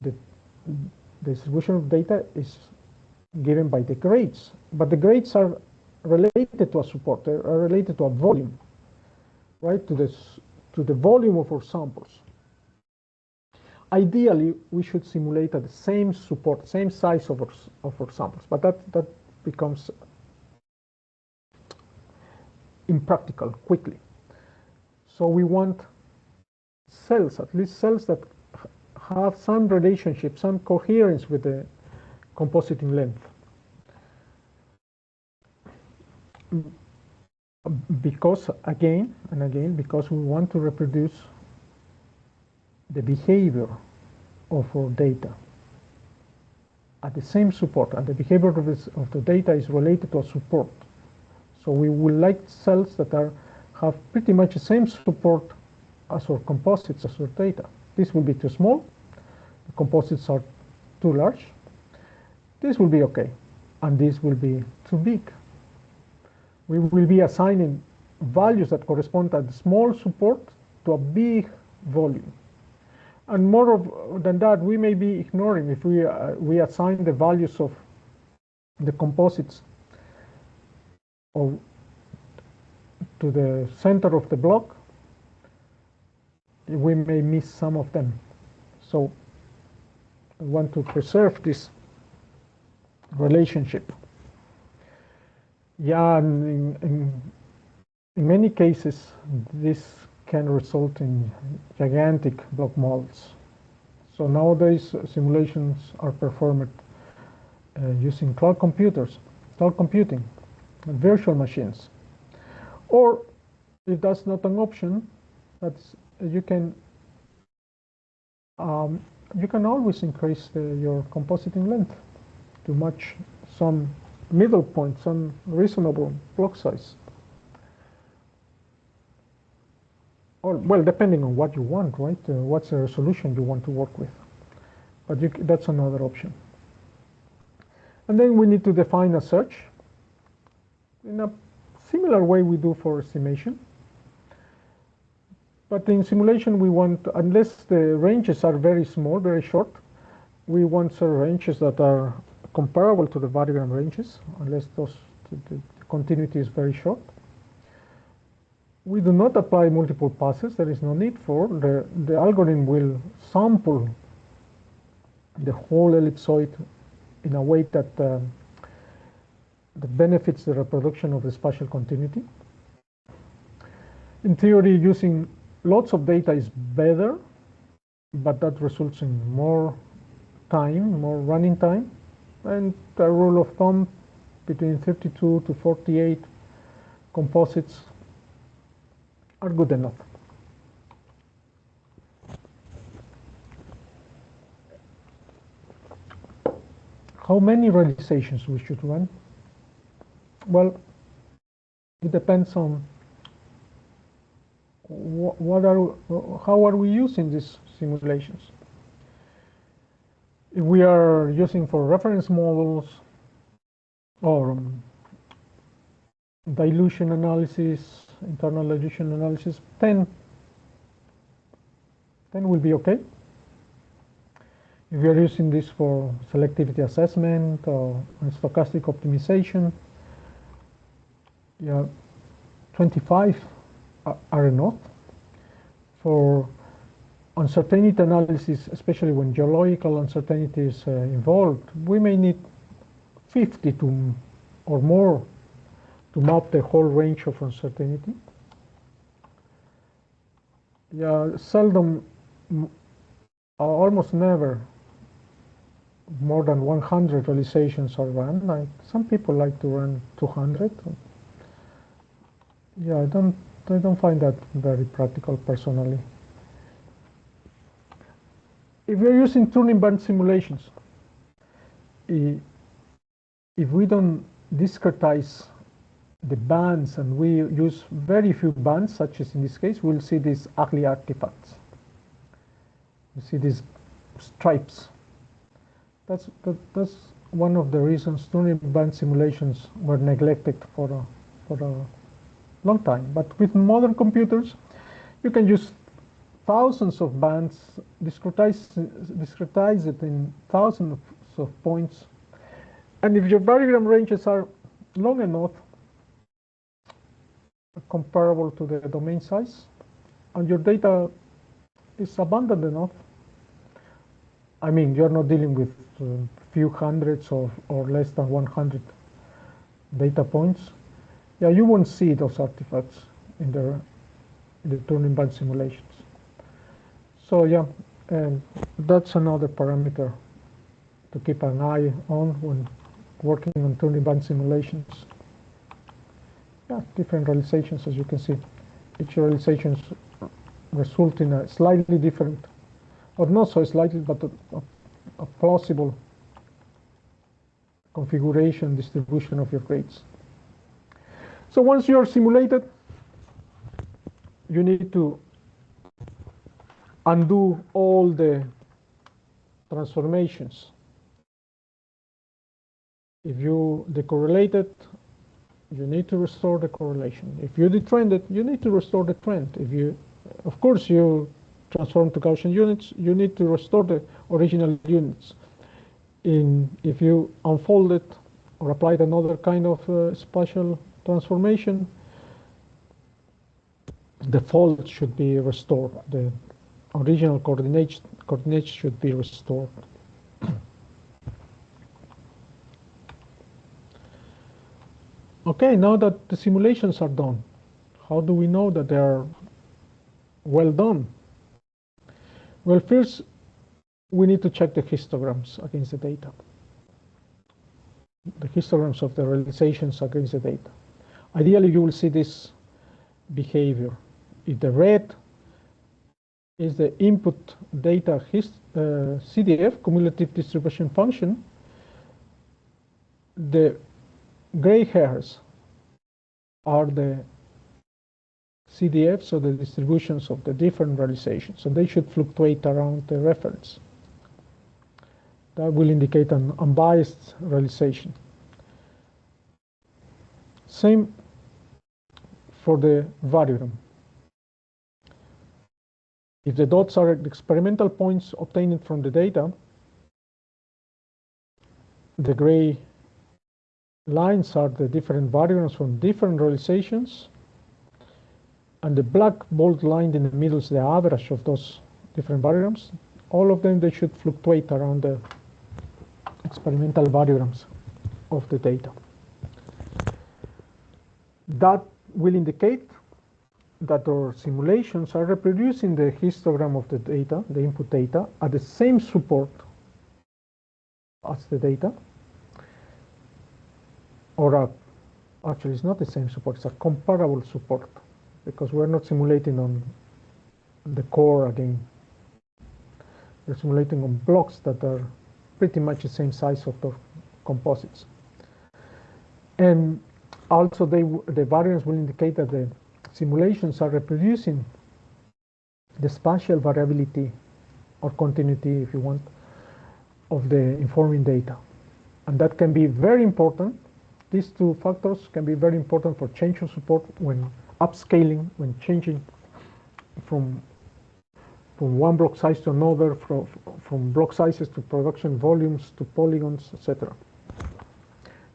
The distribution of data is given by the grades, but the grades are related to a support. They are related to a volume, right? To the volume of our samples. Ideally, we should simulate at the same support, same size of our samples, but that becomes impractical quickly. So we want cells, at least cells that have some relationship, some coherence with the compositing length. Because again and again, because we want to reproduce the behavior of our data at the same support, and the behavior of the data is related to a support. So we would like cells that have pretty much the same support as our composites, as our data. This will be too small. The composites are too large. This will be okay, and this will be too big. We will be assigning values that correspond to a small support to a big volume. And more than that, we may be ignoring if we assign the values of the composites to the center of the block. We may miss some of them. So we want to preserve this relationship. Yeah, in many cases, this can result in gigantic block models. So nowadays, simulations are performed using cloud computers, cloud computing, and virtual machines. Or if that's not an option, that's um, you can always increase your compositing length to match some middle point, some reasonable block size. Or, well, depending on what you want, right? What's the resolution you want to work with. But that's another option. And then we need to define a search in a similar way we do for estimation. But in simulation, we want, unless the ranges are very small, very short, we want ranges that are comparable to the variogram ranges, unless the continuity is very short. We do not apply multiple passes. There is no need for. The algorithm will sample the whole ellipsoid in a way that benefits the reproduction of the spatial continuity. In theory, using lots of data is better, but that results in more time, more running time, and a rule of thumb between 32 to 48 composites are good enough. How many realizations we should run? Well, it depends on how are we using these simulations. If we are using for reference models or dilution analysis, internal dilution analysis, 10 will be okay. If we are using this for selectivity assessment or stochastic optimization, yeah, 25 are enough. For uncertainty analysis, especially when geological uncertainty is involved, we may need 50 or more to map the whole range of uncertainty. Yeah, seldom, almost never, more than 100 realizations are run. Some people like to run 200. Yeah, I don't find that very practical personally. If we're using tuning band simulations, if we don't discretize the bands and we use very few bands, such as in this case, we'll see these ugly artifacts. You see these stripes. That's one of the reasons tuning band simulations were neglected for a long time. But with modern computers, you can use thousands of bands, discretize it in thousands of points. And if your variogram ranges are long enough, comparable to the domain size, and your data is abundant enough, I mean, you're not dealing with a few hundreds or less than 100 data points, yeah, you won't see those artifacts in the tuning band simulations. So yeah, and that's another parameter to keep an eye on when working on tuning band simulations. Yeah, different realizations, as you can see. Each realizations result in a slightly different, or not so slightly, but a plausible configuration distribution of your grades. So once you're simulated, you need to undo all the transformations. If you decorrelated, you need to restore the correlation. If you detrended, you need to restore the trend. If you, of course, you transform to Gaussian units, you need to restore the original units. If you unfolded or applied another kind of spatial transformation, the fault should be restored. The original coordinates should be restored. Okay, now that the simulations are done, how do we know that they are well done? Well, first, we need to check the histograms against the data. The histograms of the realizations against the data. Ideally, you will see this behavior. If the red is the input data CDF, cumulative distribution function, the gray hairs are the CDF, so the distributions of the different realizations. So they should fluctuate around the reference. That will indicate an unbiased realization. Same for the variogram. If the dots are experimental points obtained from the data, the gray lines are the different variables from different realizations, and the black bold line in the middle is the average of those different variables. All of them, they should fluctuate around the experimental variables of the data. That will indicate that our simulations are reproducing the histogram of the data, the input data, at the same support as the data, or actually it's not the same support, it's a comparable support, because we're not simulating on the core again. We're simulating on blocks that are pretty much the same size of the composites. And also the variance will indicate that the simulations are reproducing the spatial variability or continuity, if you want, of the informing data. And that can be very important. These two factors can be very important for change of support when upscaling, when changing from one block size to another, from block sizes to production volumes to polygons, etc.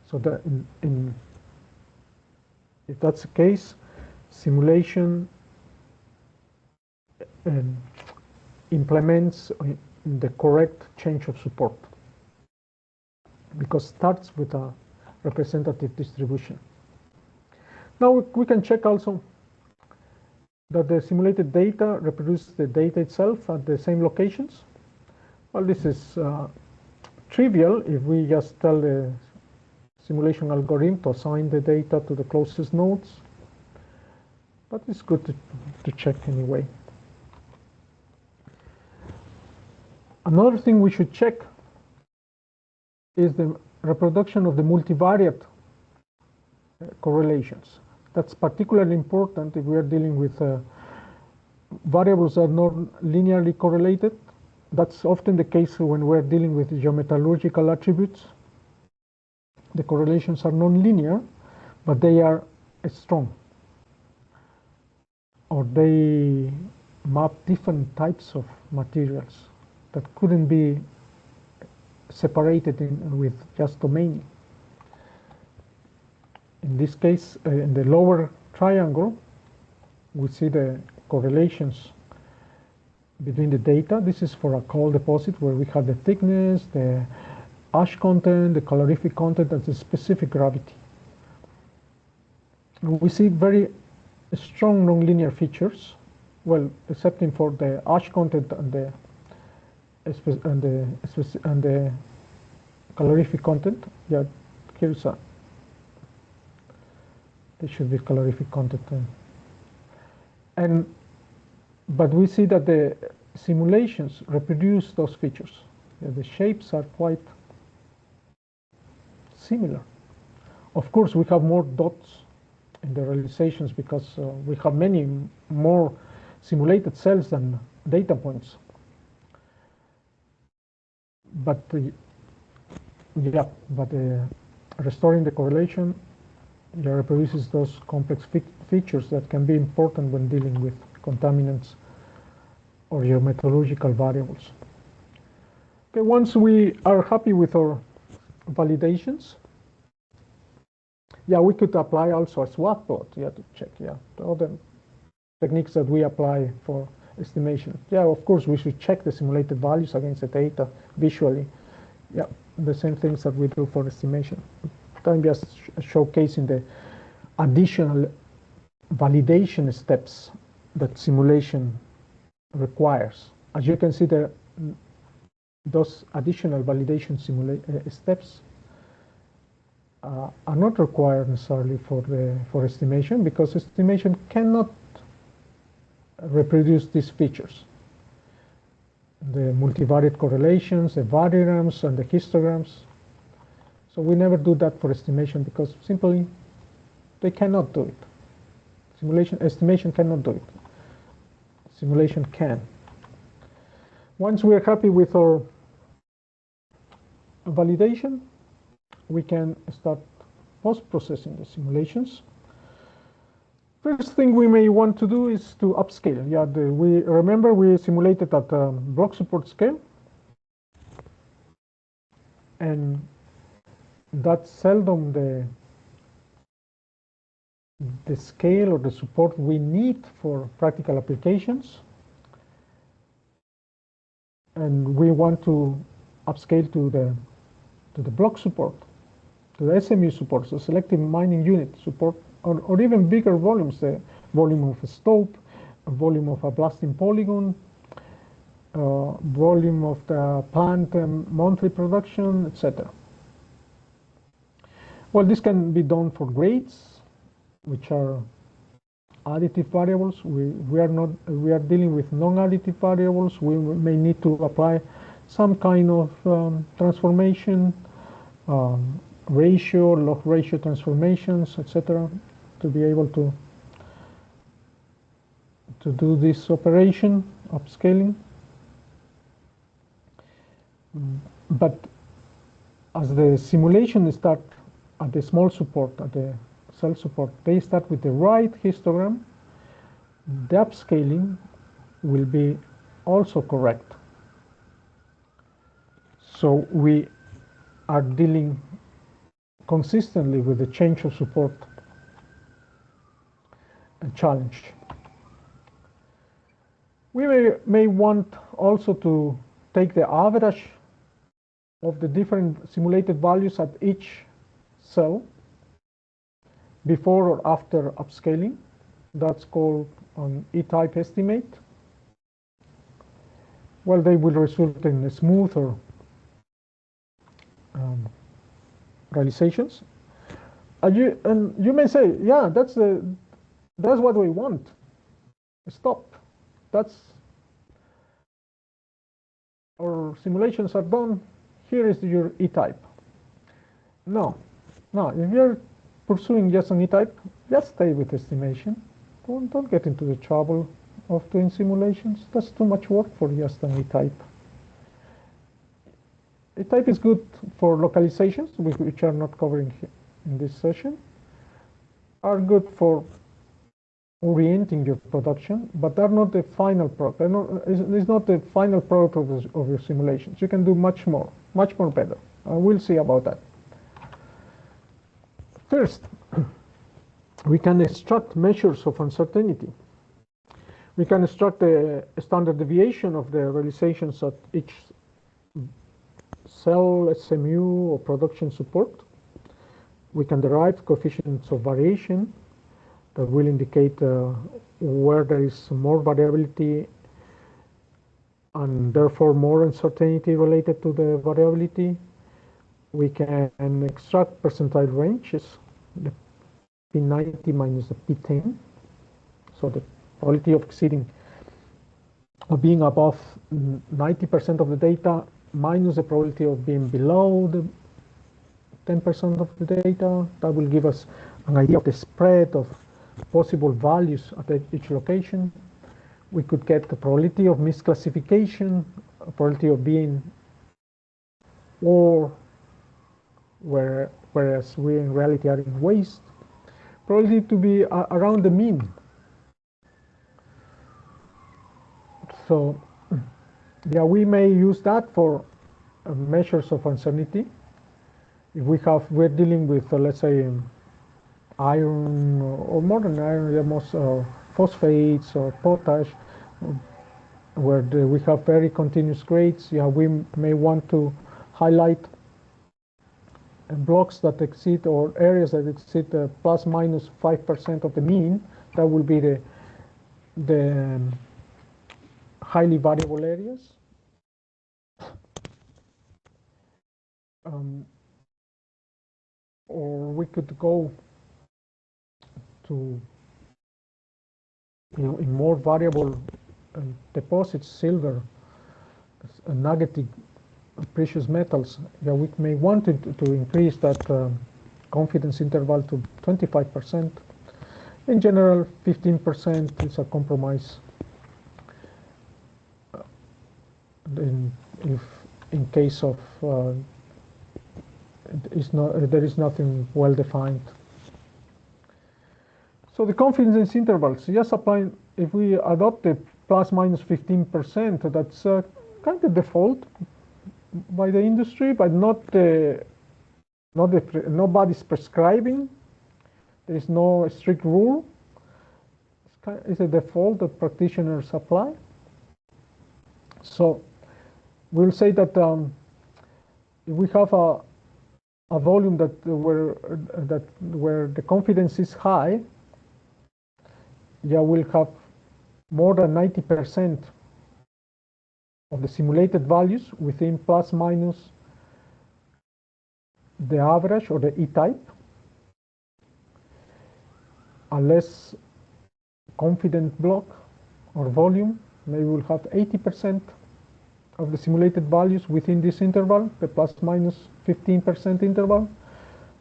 So that if that's the case, simulation implements the correct change of support, because it starts with a representative distribution. Now we can check also that the simulated data reproduces the data itself at the same locations. Well, this is trivial if we just tell the simulation algorithm to assign the data to the closest nodes, but it's good to check anyway. Another thing we should check is the reproduction of the multivariate correlations. That's particularly important if we are dealing with variables that are not linearly correlated. That's often the case when we're dealing with geometallurgical attributes. The correlations are non-linear, but they are strong, or they map different types of materials that couldn't be separated with just domaining. In this case, in the lower triangle, we see the correlations between the data. This is for a coal deposit where we have the thickness, the ash content, the calorific content, and the specific gravity. We see very strong nonlinear features, well, excepting for the ash content and the calorific content. Yeah, here's a. There should be calorific content. But we see that the simulations reproduce those features. Yeah, the shapes are quite similar. Of course, we have more dots in the realizations because we have many more simulated cells than data points. But restoring the correlation reproduces those complex features that can be important when dealing with contaminants or geometallurgical variables. Okay, once we are happy with our validations, we could apply also a swap plot. To check, the other techniques that we apply for estimation. Of course, we should check the simulated values against the data visually. The same things that we do for estimation. I'm just showcasing additional validation steps that simulation requires. As you can see, those additional validation steps are not required necessarily for estimation, because estimation cannot reproduce these features. The multivariate correlations, the variograms, and the histograms. So we never do that for estimation, because simply they cannot do it. Estimation cannot do it. Simulation can. Once we are happy with our validation, we can start post-processing the simulations. First thing we may want to do is to upscale. Yeah, remember we simulated at block support scale, and that's seldom the scale or the support we need for practical applications. And we want to upscale to the block support, to the SMU support, so selective mining unit support, or even bigger volumes, the volume of a stope, a volume of a blasting polygon, volume of the plant monthly production, etc. Well, this can be done for grades, which are additive variables. We are dealing with non-additive variables. We may need to apply some kind of transformation, ratio, log ratio transformations, etc., to be able to do this operation, upscaling. But as the simulation start at the small support, at the cell support, they start with the right histogram, the upscaling will be also correct. So we are dealing consistently with the change of support and challenge. We may want also to take the average of the different simulated values at each cell before or after upscaling. That's called an E-type estimate. Well, they will result in smoother realizations. And you may say, yeah, that's what we want. Stop. Our simulations are done. Here is your E-type. No. If you're pursuing just an E-type, just stay with estimation. Don't get into the trouble of doing simulations. That's too much work for just an E-type. E-type is good for localizations, which are not covering here in this session, are good for orienting your production, but they're not the final product. It's not the final product of your simulations. You can do much more better. We'll see about that. First, we can extract measures of uncertainty. We can extract the standard deviation of the realizations at each cell, SMU, or production support. We can derive coefficients of variation that will indicate where there is more variability and therefore more uncertainty related to the variability. We can extract percentile ranges, the P90 minus the P10. So the probability of being above 90% of the data minus the probability of being below the 10% of the data. That will give us an idea of the spread of possible values at each location. We could get the probability of misclassification, a probability of being ore, whereas we in reality are in waste, probability to be around the mean. So yeah, we may use that for measures of uncertainty. If we're dealing with, let's say, iron or more than iron, almost phosphates or potash, where we have very continuous grades, yeah, we may want to highlight blocks that exceed or areas that exceed plus minus 5% of the mean, that will be the highly variable areas. Or we could go to, in more variable deposits, silver, nuggeted precious metals. Yeah, we may want to increase that confidence interval to 25%. In general, 15% is a compromise. In case of there is nothing well defined. So the confidence intervals, just applying, if we adopt the plus minus 15%, that's kind of default by the industry, but nobody's prescribing. There is no strict rule. It's a default that practitioners apply. So we'll say that if we have a volume where the confidence is high, yeah, we'll have more than 90% of the simulated values within plus minus the average or the E-type. A less confident block or volume, maybe we'll have 80% of the simulated values within this interval, the plus minus 15% interval.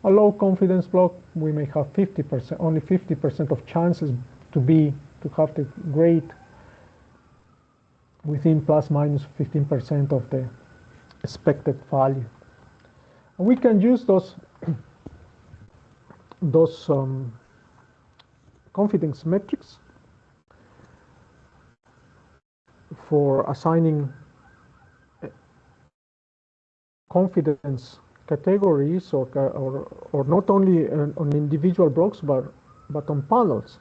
A low confidence block, we may have 50%, only 50% of chances to have the grade within plus minus 15% of the expected value. And we can use those confidence metrics for assigning confidence categories or not only on individual blocks but on panels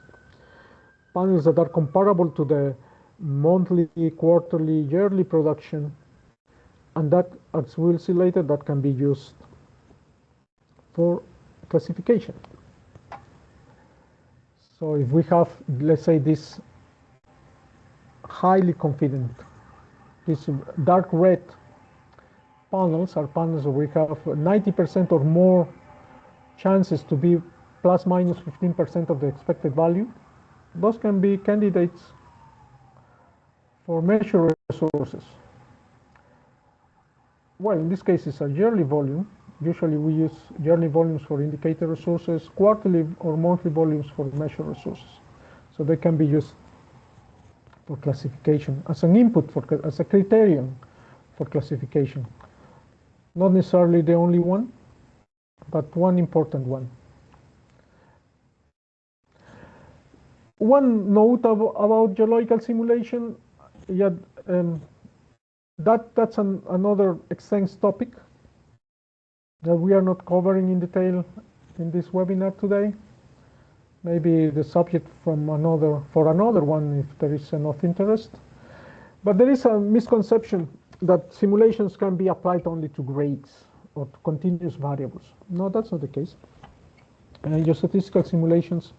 that are comparable to the monthly, quarterly, yearly production, and that, as we'll see later, that can be used for classification. So if we have, let's say, this highly confident, these dark red panels are panels where we have 90% or more chances to be plus minus 15% of the expected value. Those can be candidates for measure resources. Well, in this case, it's a yearly volume. Usually we use yearly volumes for indicator resources, quarterly or monthly volumes for measure resources. So they can be used for classification as an input, as a criterion for classification. Not necessarily the only one, but one important one. One note about geological simulation, yeah, that's another extensive topic that we are not covering in detail in this webinar today. Maybe the subject for another one if there is enough interest. But there is a misconception that simulations can be applied only to grades or to continuous variables. No, that's not the case. Geostatistical simulations,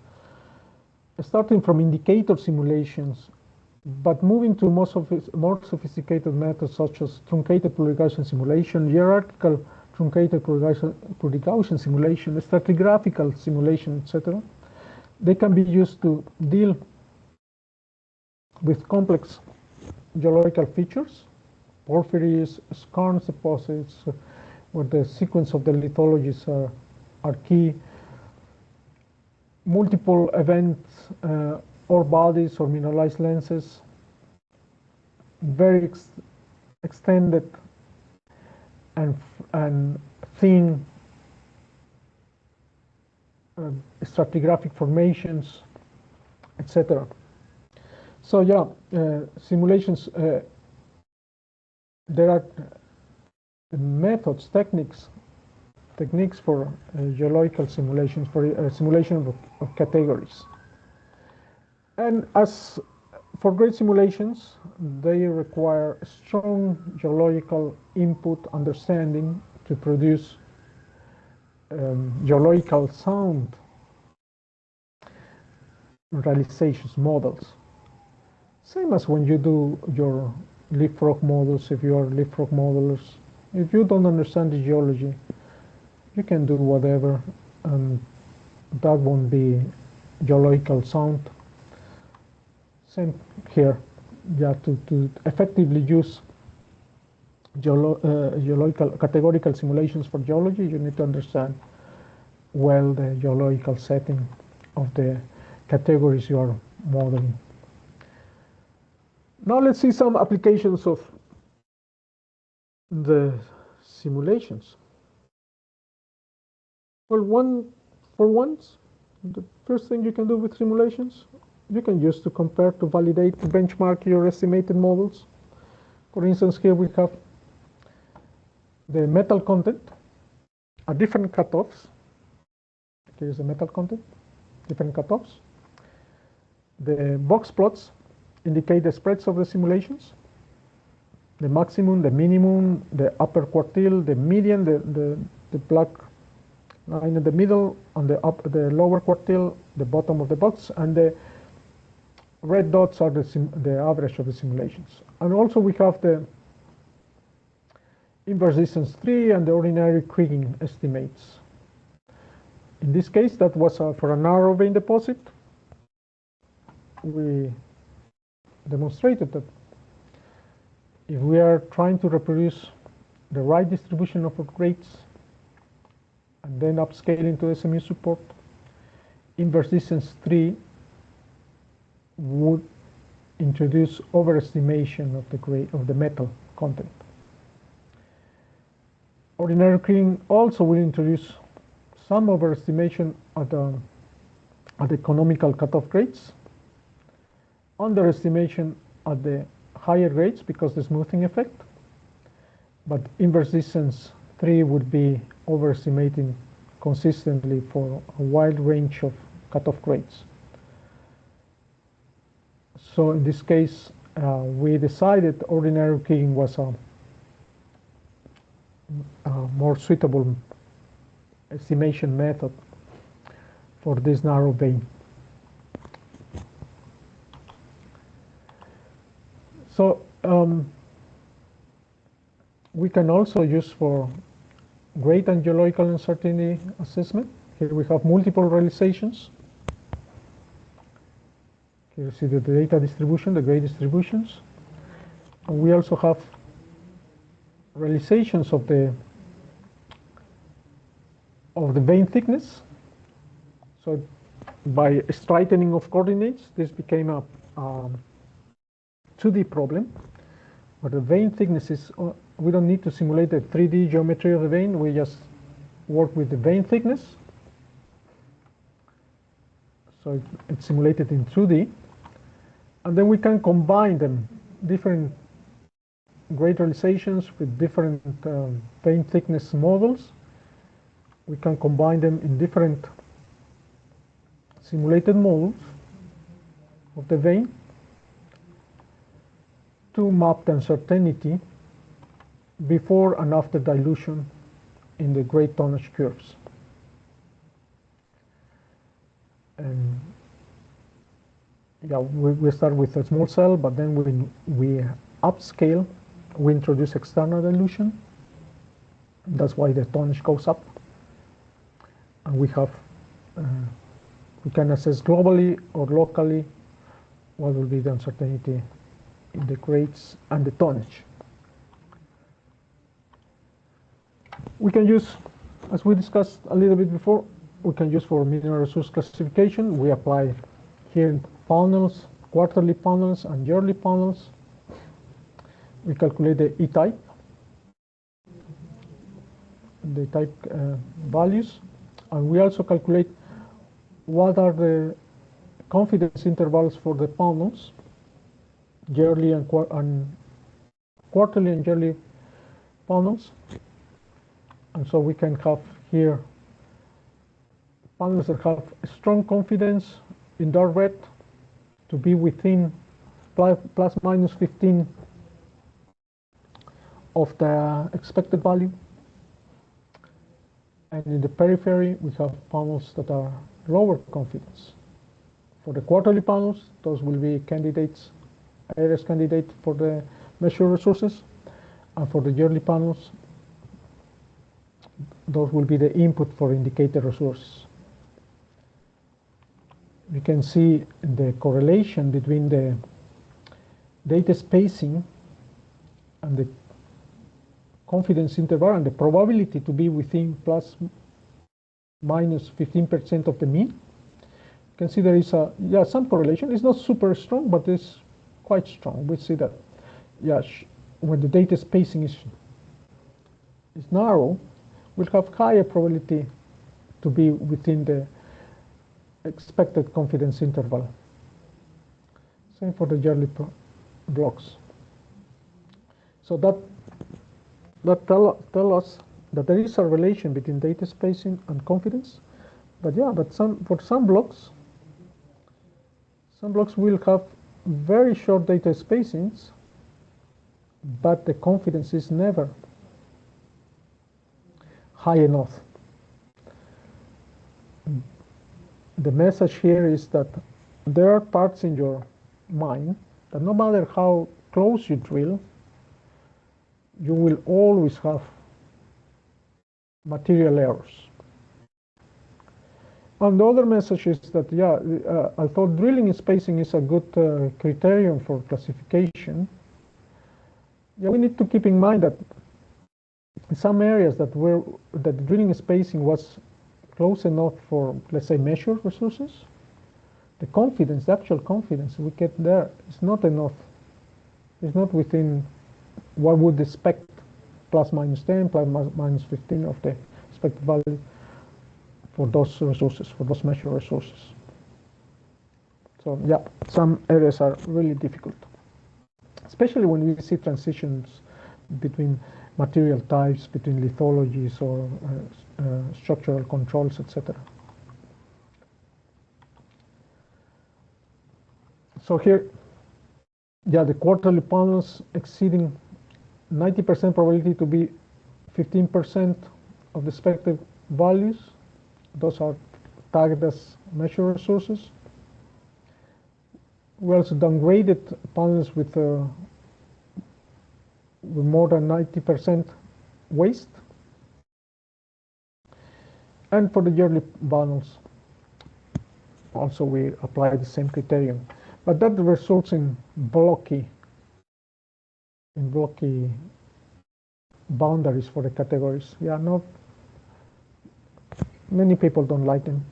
starting from indicator simulations, but moving to more sophisticated methods such as truncated Gaussian simulation, hierarchical truncated Gaussian simulation, stratigraphical simulation, etc. They can be used to deal with complex geological features, porphyries, skarns deposits, where the sequence of the lithologies are key, multiple events, ore bodies or mineralized lenses, very extended and thin stratigraphic formations, etc. So yeah, simulations, there are methods, techniques for geological simulations, for simulation of categories. And as for grade simulations, they require strong geological input understanding to produce geological sound realizations models. Same as when you do your leapfrog models, if you are leapfrog modelers. If you don't understand the geology, you can do whatever, and that won't be geological sound. Same here. Yeah, to effectively use geological categorical simulations for geology, you need to understand well the geological setting of the categories you are modeling. Now let's see some applications of the simulations. Well, for once, the first thing you can do with simulations, you can use to compare, to validate, to benchmark your estimated models. For instance, here we have the metal content at different cutoffs. Here's the metal content, different cutoffs. The box plots indicate the spreads of the simulations, the maximum, the minimum, the upper quartile, the median, the black line in the middle, and the lower quartile, the bottom of the box, and the red dots are the average of the simulations. And also we have the inverse distance 3 and the ordinary kriging estimates. In this case, that was for a narrow vein deposit. We demonstrated that if we are trying to reproduce the right distribution of grades and then upscaling to SMU support, inverse distance 3 would introduce overestimation of the grade of the metal content. Ordinary kriging also will introduce some overestimation at the economical cutoff grades, underestimation at the higher grades because the smoothing effect, but inverse distance 3 would be overestimating consistently for a wide range of cutoff grades. So in this case, we decided ordinary kriging was a more suitable estimation method for this narrow vein. So we can also use for grade and geological uncertainty assessment. Here we have multiple realizations. Here you see the data distribution, the grade distributions. And we also have realizations of the vein thickness. So by straightening of coordinates, this became a 2D problem, where the vein thickness is, we don't need to simulate the 3D geometry of the vein, we just work with the vein thickness. So it's simulated in 2D. And then we can combine them, different grade realizations with different vein thickness models. We can combine them in different simulated models of the vein to map the uncertainty before and after dilution in the grade tonnage curves. And yeah, we start with a small cell, but then we upscale, we introduce external dilution. That's why the tonnage goes up. And we have, we can assess globally or locally what will be the uncertainty in the grades and the tonnage. We can use, as we discussed a little bit before, we can use for mineral resource classification. We apply here panels, quarterly panels, and yearly panels. We calculate the E-type, the type values, and we also calculate what are the confidence intervals for the panels, yearly and quarterly and yearly panels. And so we can have here panels that have strong confidence in dark red to be within plus minus 15 of the expected value. And in the periphery, we have panels that are lower confidence. For the quarterly panels, those will be candidates, areas candidate for the measured resources. And for the yearly panels, those will be the input for indicator resources. You can see the correlation between the data spacing and the confidence interval and the probability to be within plus minus 15% of the mean. You can see there is some correlation. It's not super strong, but it's quite strong. We see that when the data spacing is narrow, we'll have higher probability to be within the expected confidence interval. Same for the yearly blocks. So that tell us that there is a relation between data spacing and confidence. But for some blocks will have very short data spacings, but the confidence is never high enough. The message here is that there are parts in your mine that no matter how close you drill, you will always have material errors. And the other message is that, although drilling spacing is a good criterion for classification, we need to keep in mind that in some areas that the drilling spacing was close enough for, let's say, measured resources, the actual confidence we get there is not enough. It's not within what would expect plus minus 10, plus minus 15 of the expected value for those resources, for those measured resources. So some areas are really difficult, especially when we see transitions between material types, between lithologies or structural controls, etc. So here, the quarterly panels exceeding 90% probability to be 15% of the expected values. Those are tagged as measured resources. We also downgraded panels with more than 90% waste. And for the yearly panels, also we apply the same criterion. But that results in blocky boundaries for the categories. Not many people don't like them.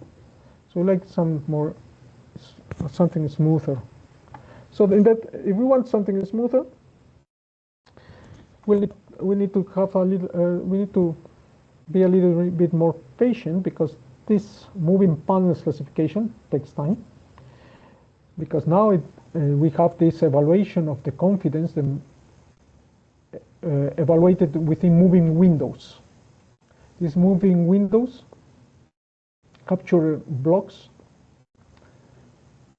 So we like something smoother. So if we want something smoother, we need to have we need to be a little bit more patient, because this moving panels classification takes time. Because now we have this evaluation of the confidence evaluated within moving windows. These moving windows capture blocks.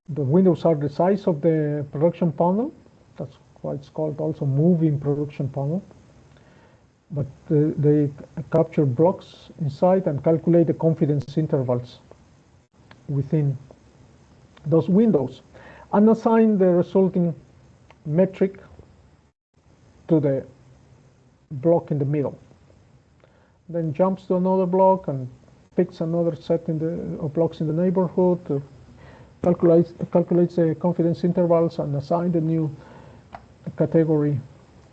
The windows are the size of the production panel. That's why it's called also moving production panel. But they capture blocks inside and calculate the confidence intervals within those windows, and assign the resulting metric to the block in the middle. Then jumps to another block and picks another set of blocks in the neighborhood, calculates the confidence intervals, and assign the new category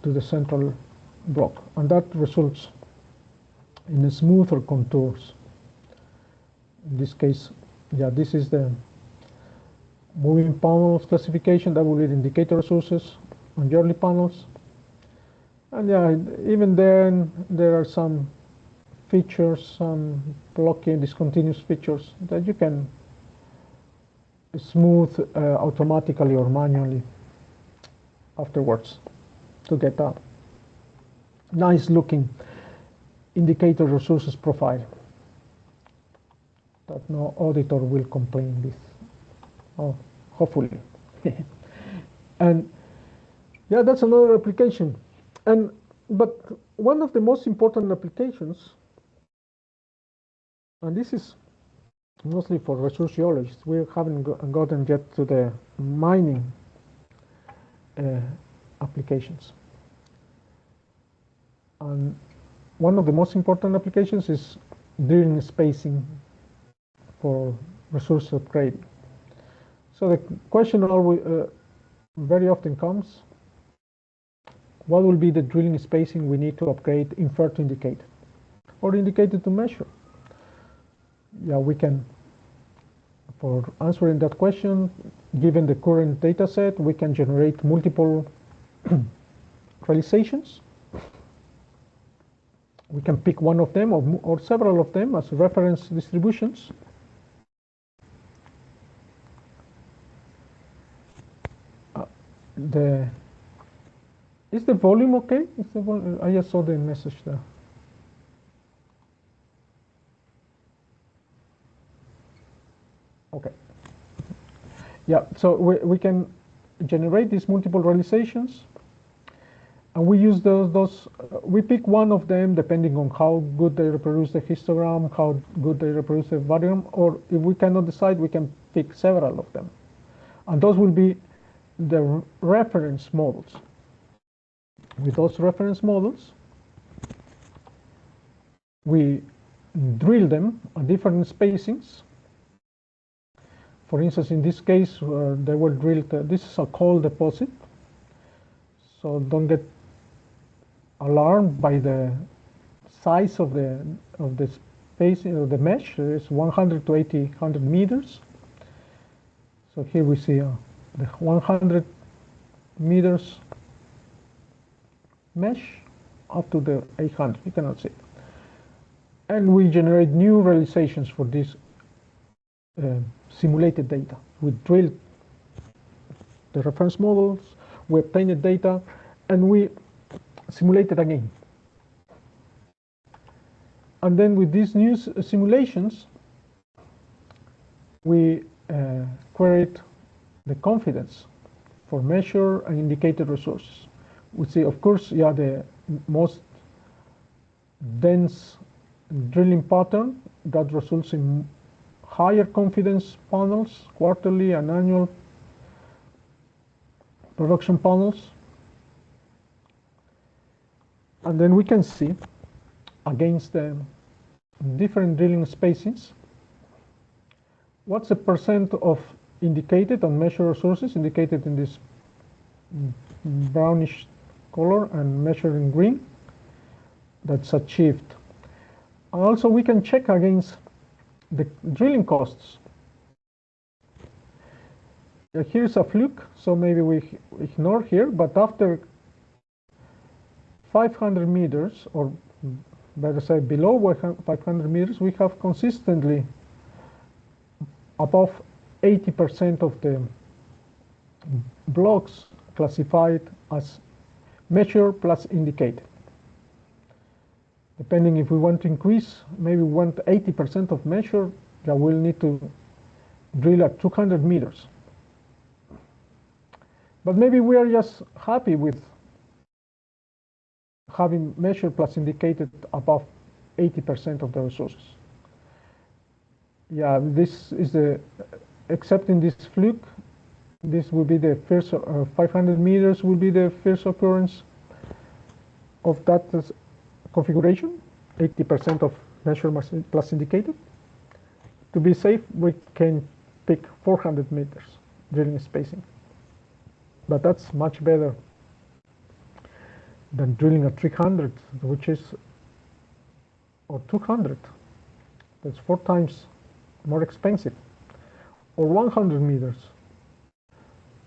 to the central block. And that results in smoother contours. In this case, this is the moving panels classification. That will be the indicator resources on yearly panels. And even then there are some features, some blocky discontinuous features that you can smooth automatically or manually afterwards to get a nice looking indicator resources profile that no auditor will complain with. Oh, hopefully. And that's another application. But one of the most important applications And this is mostly for resource geologists. We haven't gotten yet to the mining applications. And one of the most important applications is drilling spacing for resource upgrading. So the question always, very often comes, what will be the drilling spacing we need to upgrade inferred to indicated, or indicated to measure? Yeah, we can, for answering that question, given the current data set, we can generate multiple realizations. We can pick one of them or several of them as reference distributions. Is the volume okay? I just saw the message there. Okay. Yeah, so we can generate these multiple realizations, and we use those. We pick one of them depending on how good they reproduce the histogram, how good they reproduce the variogram, or if we cannot decide, we can pick several of them. And those will be the reference models. With those reference models, we drill them at different spacings. For instance, in this case, they were drilled, this is a coal deposit, so don't get alarmed by the size of the spacing of the mesh. It's 100 to 800 meters. So here we see the 100 meters mesh up to the 800. You cannot see it. And we generate new realizations for this simulated data. We drill the reference models, we obtain the data, and we simulate it again. And then with these new simulations, we create the confidence for measure and indicated resources. We see, of course, yeah, the most dense drilling pattern that results in higher confidence panels, quarterly and annual production panels. And then we can see against the different drilling spacings what's the percent of indicated and measured resources indicated in this brownish color and measured in green that's achieved. Also, we can check against the drilling costs. Here's a fluke, so maybe we ignore here, but after 500 meters, or better say below 500 meters, we have consistently above 80% of the blocks classified as measured plus indicated. Depending if we want to increase, maybe we want 80% of measure, that we'll need to drill at 200 meters. But maybe we are just happy with having measured plus indicated above 80% of the resources. Yeah, this is the, except in this fluke, this will be the first, 500 meters will be the first occurrence of that configuration, 80% of measured plus indicated. To be safe, we can pick 400 meters drilling spacing. But that's much better than drilling at 300, which is, or 200. That's 4 times more expensive. Or 100 meters,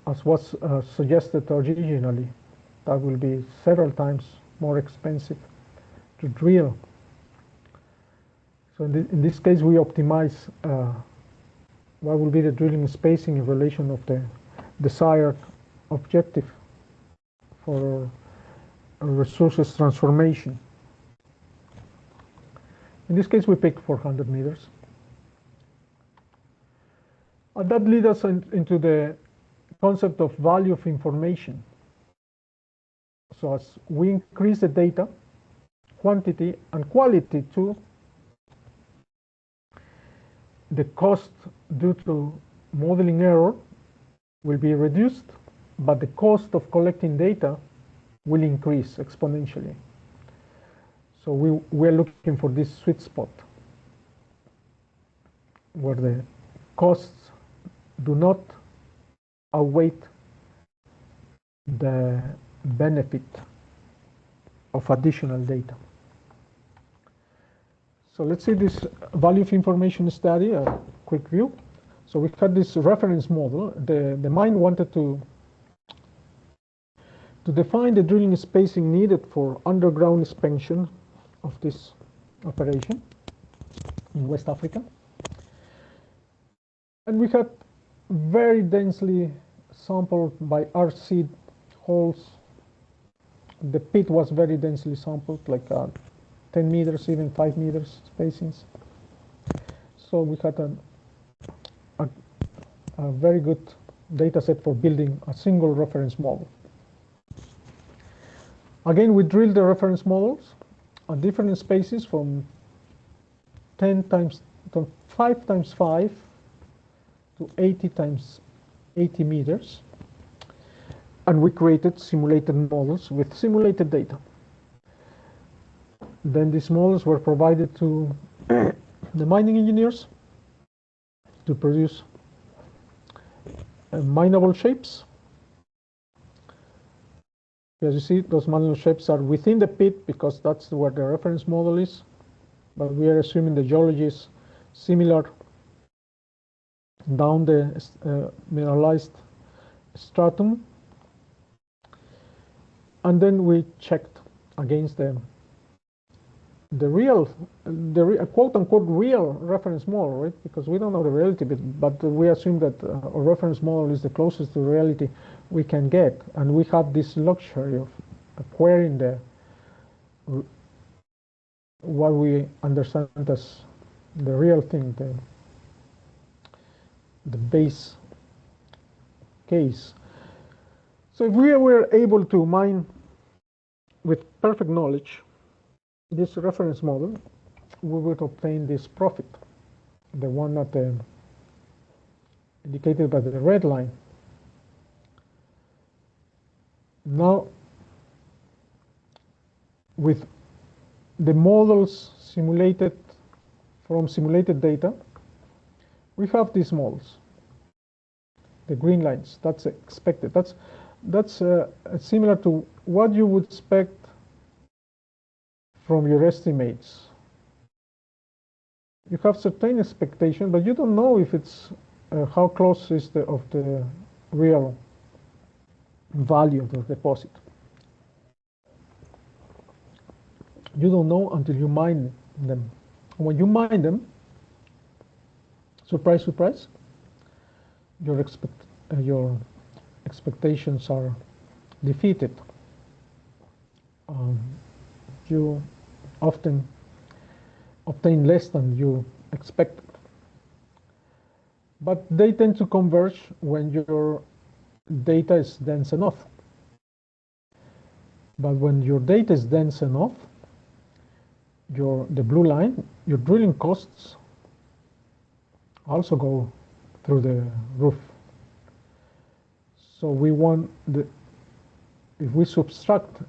as was suggested originally. That will be several times more expensive to drill. So in this case, we optimize what will be the drilling spacing in relation of the desired objective for resources transformation. In this case, we pick 400 meters. And that leads us into the concept of value of information. So as we increase the data, quantity and quality too, the cost due to modeling error will be reduced, but the cost of collecting data will increase exponentially. So we're looking for this sweet spot where the costs do not outweigh the benefit of additional data. So let's see this value of information study, a quick view. So we had this reference model. The mine wanted to define the drilling spacing needed for underground expansion of this operation in West Africa. And we had very densely sampled by RC holes. The pit was very densely sampled, like 10 meters, even 5 meters spacings. So we had a very good data set for building a single reference model. Again, we drilled the reference models at different spaces from 5 times 5 to 80 times 80 meters. And we created simulated models with simulated data. Then these models were provided to the mining engineers to produce mineable shapes. As you see, those mineable shapes are within the pit because that's where the reference model is. But we are assuming the geology is similar down the mineralized stratum. And then we checked against the quote-unquote real reference model, right? Because we don't know the reality, but we assume that a reference model is the closest to reality we can get, and we have this luxury of acquiring what we understand as the real thing, the base case. So if we were able to mine with perfect knowledge this reference model, we would obtain this profit, the one that indicated by the red line. Now, with the models simulated from simulated data, we have these models, the green lines. That's expected. That's similar to what you would expect from your estimates. You have certain expectation, but you don't know if it's how close is of the real value of the deposit. You don't know until you mine them. When you mine them, surprise, surprise, your expectations are defeated. You often obtain less than you expected. But they tend to converge when your data is dense enough. But when your data is dense enough, the blue line, your drilling costs also go through the roof. So we want if we subtract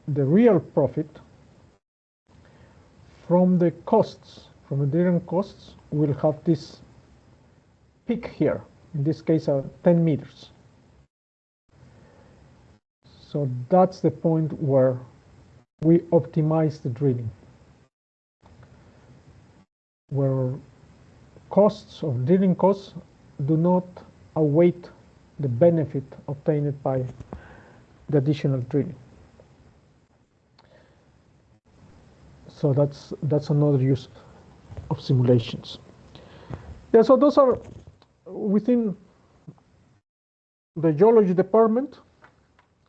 the real profit from the costs, from the drilling costs, we'll have this peak here. In this case, 10 meters. So that's the point where we optimize the drilling, where drilling costs do not outweigh the benefit obtained by the additional drilling. So that's another use of simulations. Yeah, so those are within the geology department.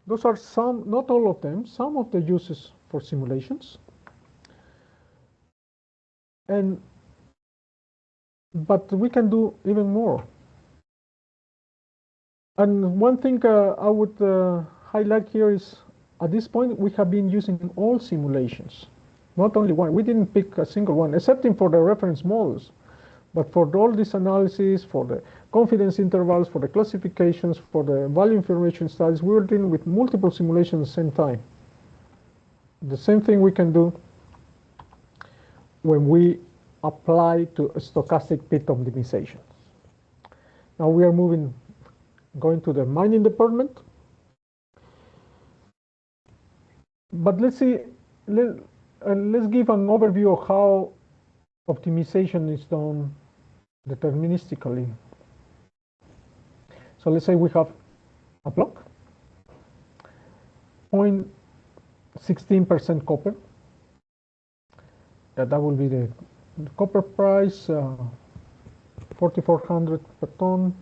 Those are some, not all of them, some of the uses for simulations. But we can do even more. And one thing I would highlight here is, at this point, we have been using all simulations, not only one. We didn't pick a single one, excepting for the reference models. But for all this analysis, for the confidence intervals, for the classifications, for the value information studies, we were dealing with multiple simulations at the same time. The same thing we can do when we apply to a stochastic pit optimization. Now we are going to the mining department. But let's give an overview of how optimization is done deterministically. So let's say we have a block, 0.16% copper. That will be the copper price, 4,400 per ton,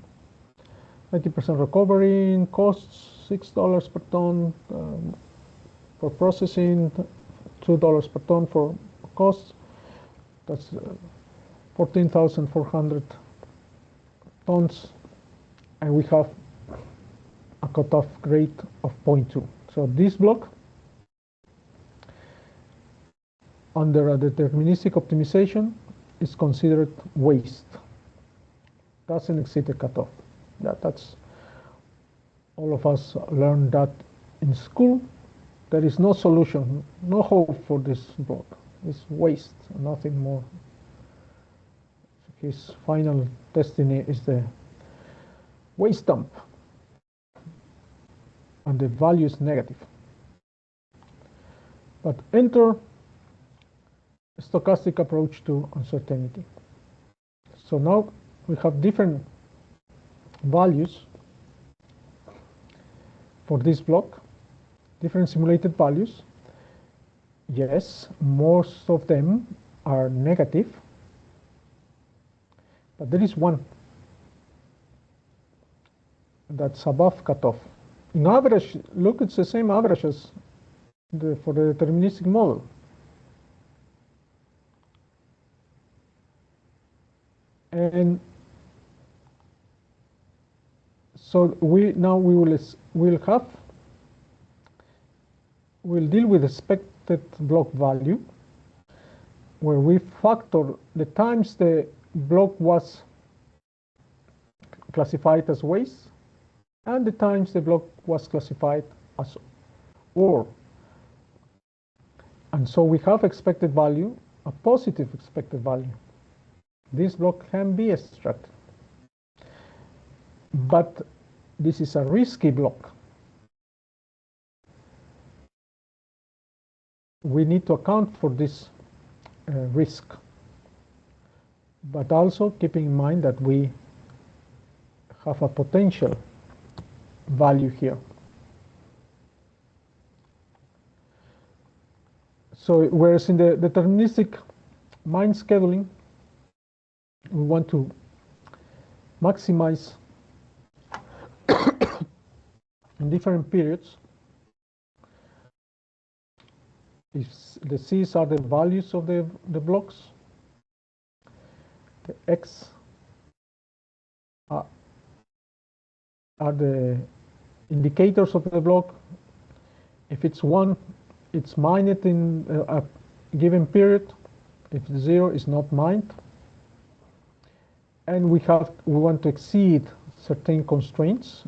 90% recovery in costs, $6 per ton for processing, $2 per ton for costs. That's 14,400 tons, and we have a cutoff grade of 0.2. So this block, under a deterministic optimization, is considered waste. Doesn't exceed the cutoff. That's all of us learned that in school. There is no solution, no hope for this block. It's waste, nothing more. His final destiny is the waste dump, and the value is negative. But enter stochastic approach to uncertainty. So now we have different values for this block, different simulated values. Yes, most of them are negative, but there is one that's above cutoff. In average, look, it's the same average as for the deterministic model. And so we'll deal with expected block value, where we factor the times the block was classified as waste and the times the block was classified as ore. And so we have expected value, a positive expected value. This block can be extracted. But this is a risky block. We need to account for this risk, but also keeping in mind that we have a potential value here. So whereas in the deterministic mine scheduling, we want to maximize in different periods. If the C's are the values of the blocks, the X are the indicators of the block. If it's 1, it's mined in a given period. If 0, it's not mined. And we want to exceed certain constraints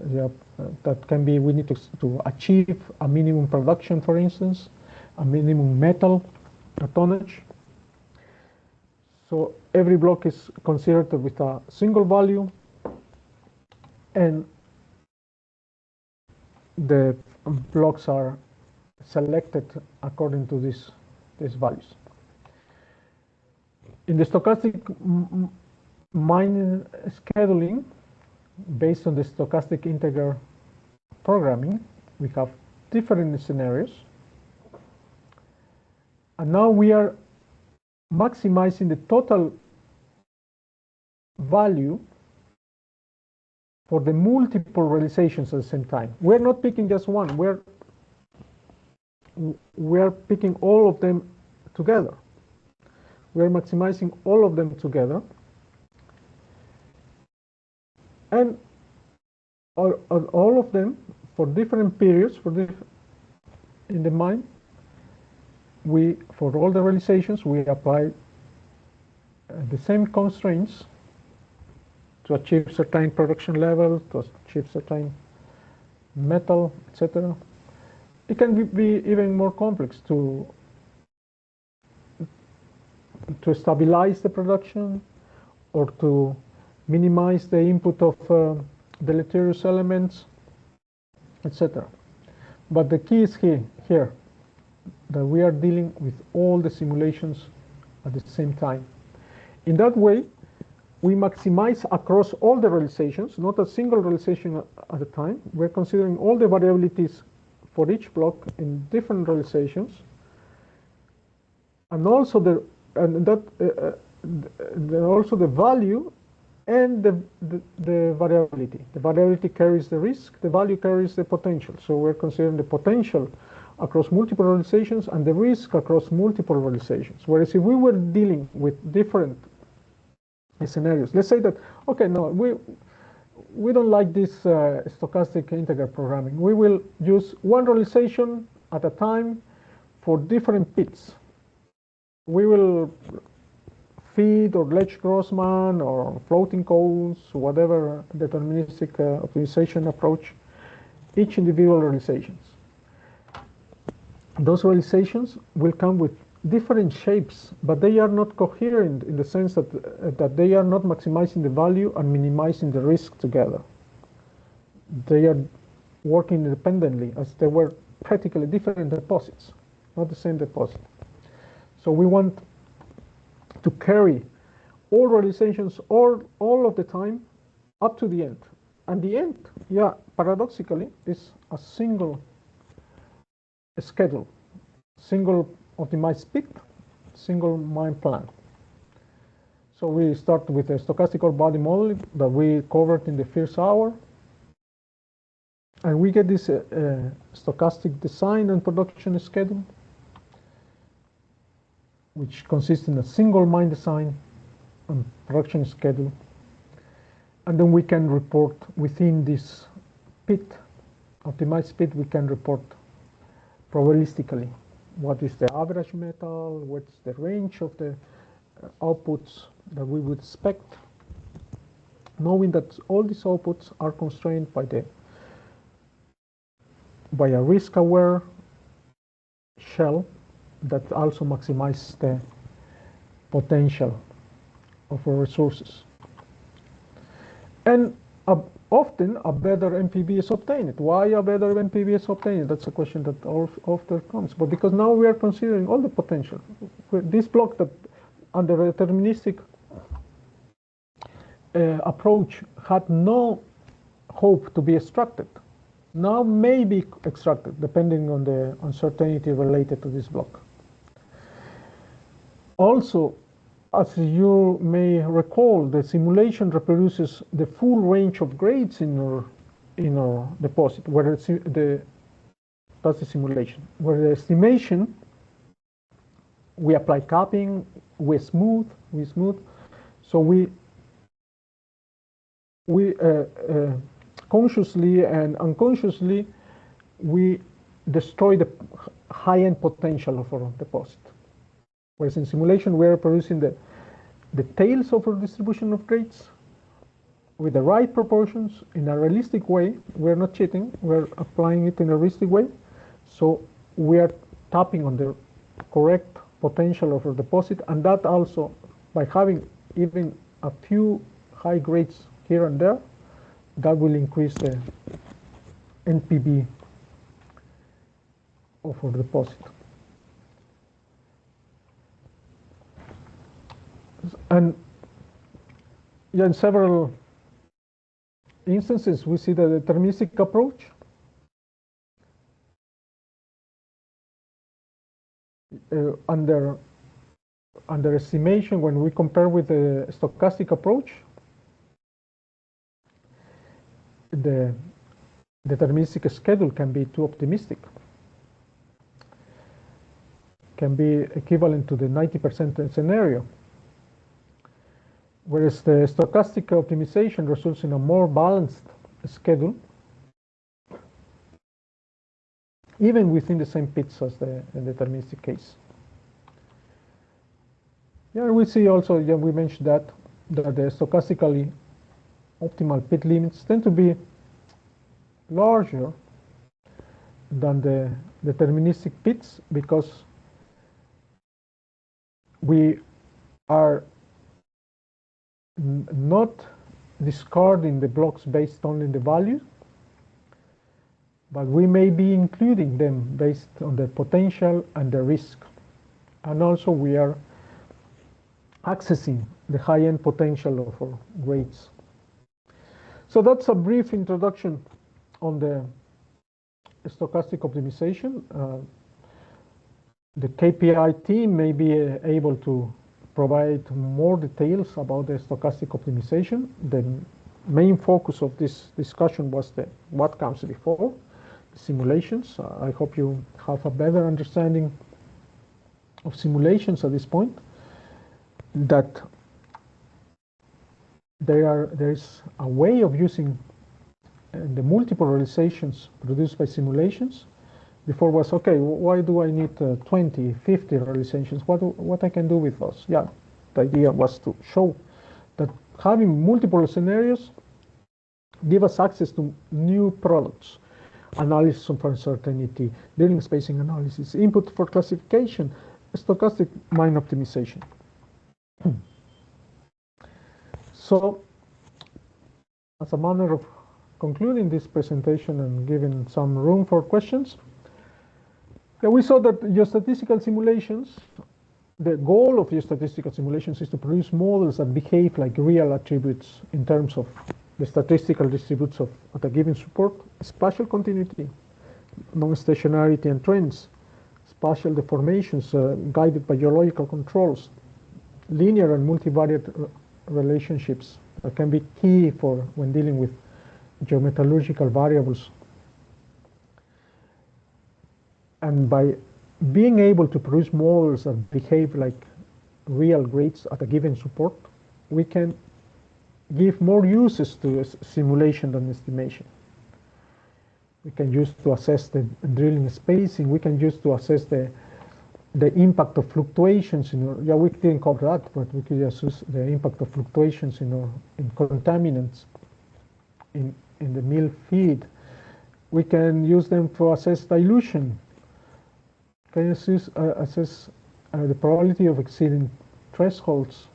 that can be, we need to achieve a minimum production, for instance, a minimum metal tonnage. So every block is considered with a single value, and the blocks are selected according to these values. In the stochastic mine scheduling, based on the stochastic integer programming, we have different scenarios. And now we are maximizing the total value for the multiple realizations at the same time. We're not picking just one. We're picking all of them together. We're maximizing all of them together. And all of them for different periods in the mine. For all the realizations, we apply the same constraints to achieve certain production level, to achieve certain metal, etc. It can be even more complex to stabilize the production or to minimize the input of deleterious elements, etc. But the key is here that we are dealing with all the simulations at the same time. In that way, we maximize across all the realizations, not a single realization at a time. We're considering all the variabilities for each block in different realizations, and also the value and the variability. The variability carries the risk, the value carries the potential. So we're considering the potential across multiple realizations and the risk across multiple realizations. Whereas if we were dealing with different scenarios, let's say that, okay, no, we don't like this stochastic integer programming. We will use one realization at a time for different pits. We will feed or ledge Grossman or floating cones, whatever deterministic optimization approach, each individual realizations. Those realizations will come with different shapes, but they are not coherent in the sense that they are not maximizing the value and minimizing the risk together. They are working independently as they were practically different deposits, not the same deposit. So we want to carry all realizations all of the time up to the end. And the end, yeah, paradoxically, is a single schedule, single optimized pit, single mine plan. So we start with a stochastical body model that we covered in the first hour. And we get this stochastic design and production schedule, which consists in a single mine design and production schedule. And then we can report within this pit, optimized pit, we can report probabilistically what is the average metal, what's the range of the outputs that we would expect, knowing that all these outputs are constrained by a risk-aware shell that also maximizes the potential of our resources. And often a better NPV is obtained. Why a better NPV is obtained? That's a question that often comes. But because now we are considering all the potential. This block that under a deterministic approach had no hope to be extracted, now may be extracted depending on the uncertainty related to this block. Also, as you may recall, the simulation reproduces the full range of grades in our deposit, where that's the simulation. Where the estimation, we apply capping, we smooth. So we consciously and unconsciously, we destroy the high-end potential of our deposit. Whereas in simulation, we are producing the tails of our distribution of grades with the right proportions in a realistic way. We're not cheating, we're applying it in a realistic way. So we are tapping on the correct potential of our deposit, and that also, by having even a few high grades here and there, that will increase the NPV of our deposit. And yeah, in several instances, we see the deterministic approach underestimation when we compare with the stochastic approach. The deterministic schedule can be too optimistic, can be equivalent to the 90% scenario. Whereas the stochastic optimization results in a more balanced schedule, even within the same pits as the deterministic case. Yeah, we see also, yeah, we mentioned that the stochastically optimal pit limits tend to be larger than the deterministic pits, because we are not discarding the blocks based only on the value, but we may be including them based on the potential and the risk. And also we are accessing the high-end potential of our grades. So that's a brief introduction on the stochastic optimization. The KPI team may be able to provide more details about the stochastic optimization. The main focus of this discussion was what comes before, the simulations. I hope you have a better understanding of simulations at this point, that there is a way of using the multiple realizations produced by simulations. Before was, okay, why do I need 20, 50 realizations? What I can do with those? Yeah, the idea was to show that having multiple scenarios give us access to new products. Analysis of uncertainty, Drilling spacing analysis, input for classification, stochastic mine optimization. So, as a manner of concluding this presentation and giving some room for questions, we saw that geostatistical simulations, the goal of geostatistical simulations is to produce models that behave like real attributes in terms of the statistical distributes of at a given support, spatial continuity, non-stationarity and trends, spatial deformations guided by geological controls, linear and multivariate relationships that can be key for when dealing with geometallurgical variables. And by being able to produce models that behave like real grades at a given support, we can give more uses to simulation than estimation. We can use to assess the drilling spacing. We can use to assess the impact of fluctuations in we didn't cover that, but we could assess the impact of fluctuations in contaminants in the mill feed. We can use them to assess dilution. Can assess the probability of exceeding thresholds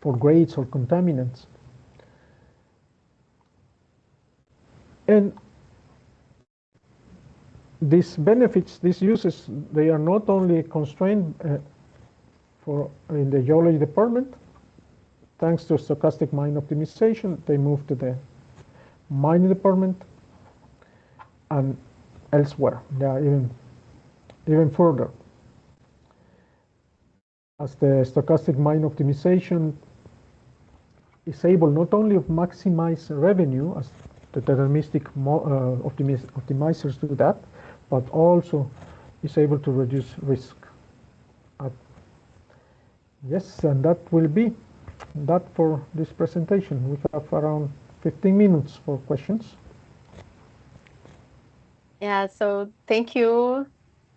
for grades or contaminants. And these benefits, these uses, they are not only constrained in the geology department. Thanks to stochastic mine optimization, they move to the mining department and elsewhere. They are even further. As the stochastic mine optimization is able not only to maximize revenue, as the deterministic optimizers do that, but also is able to reduce risk. Yes, and that will be that for this presentation. We have around 15 minutes for questions. Yeah, so thank you,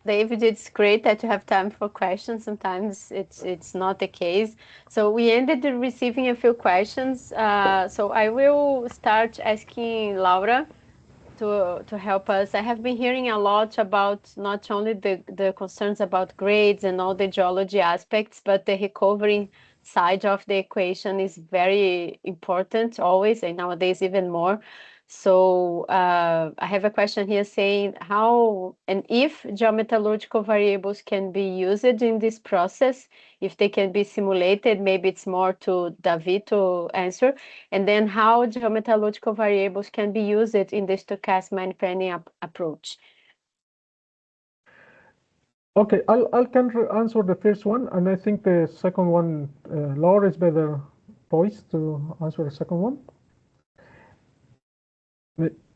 David. It's great that you have time for questions. Sometimes it's not the case. So we ended receiving a few questions. So I will start asking Laura to help us. I have been hearing a lot about not only the concerns about grades and all the geology aspects, but the recovering side of the equation is very important always, and nowadays even more. So I have a question here saying how and if geometallurgical variables can be used in this process, if they can be simulated. Maybe it's more to David to answer. And then how geometallurgical variables can be used in the stochastic mine planning approach. Okay, I'll answer the first one, and I think the second one, Laura is better poised to answer the second one.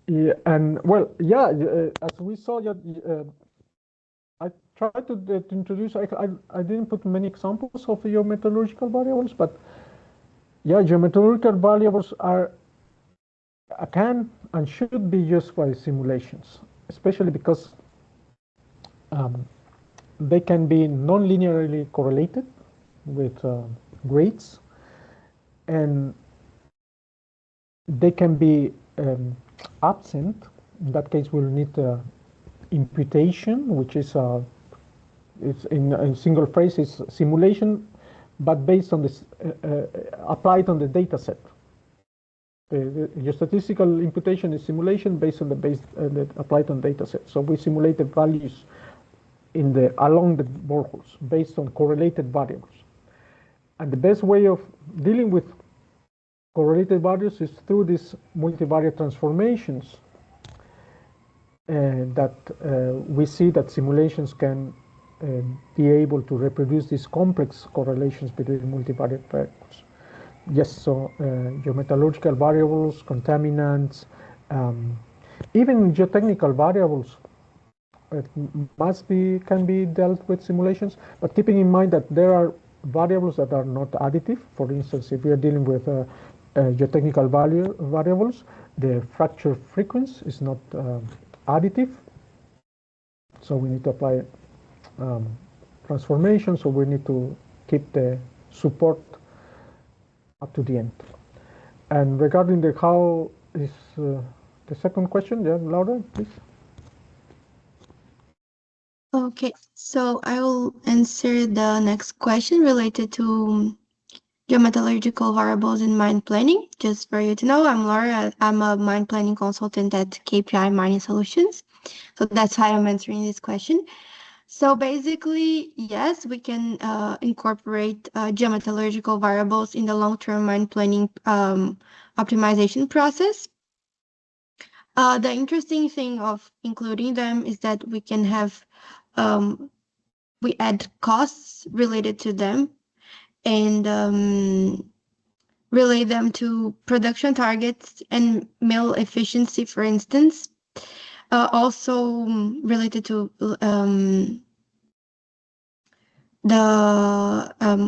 Yeah, and well, yeah, as we saw, I tried to introduce. I didn't put many examples of geometallurgical variables, but yeah, geometallurgical variables can and should be used by simulations, especially because they can be non-linearly correlated with grades, and they can be absent. In that case, we'll need imputation, which is it's in a single phrase is simulation, but based on this applied on the data set. Your statistical imputation is simulation based on the applied on data set. So we simulate the values along the boreholes based on correlated variables. And the best way of dealing with correlated values is through these multivariate transformations that we see that simulations can be able to reproduce these complex correlations between multivariate variables. Yes, so geometallurgical variables, contaminants, even geotechnical variables can be dealt with simulations, but keeping in mind that there are variables that are not additive. For instance, if we are dealing with geotechnical variables, the fracture frequency is not additive, so we need to apply transformation, so we need to keep the support up to the end. And regarding the how is the second question, yeah, Laura, please. Okay, so I will answer the next question related to geometallurgical variables in mine planning. Just for you to know, I'm Laura. I'm a mine planning consultant at KPI Mining Solutions. So that's how I'm answering this question. So basically, yes, we can incorporate geometallurgical variables in the long-term mine planning optimization process. The interesting thing of including them is that we can have, we add costs related to them and relate them to production targets and mill efficiency, for instance. Also related to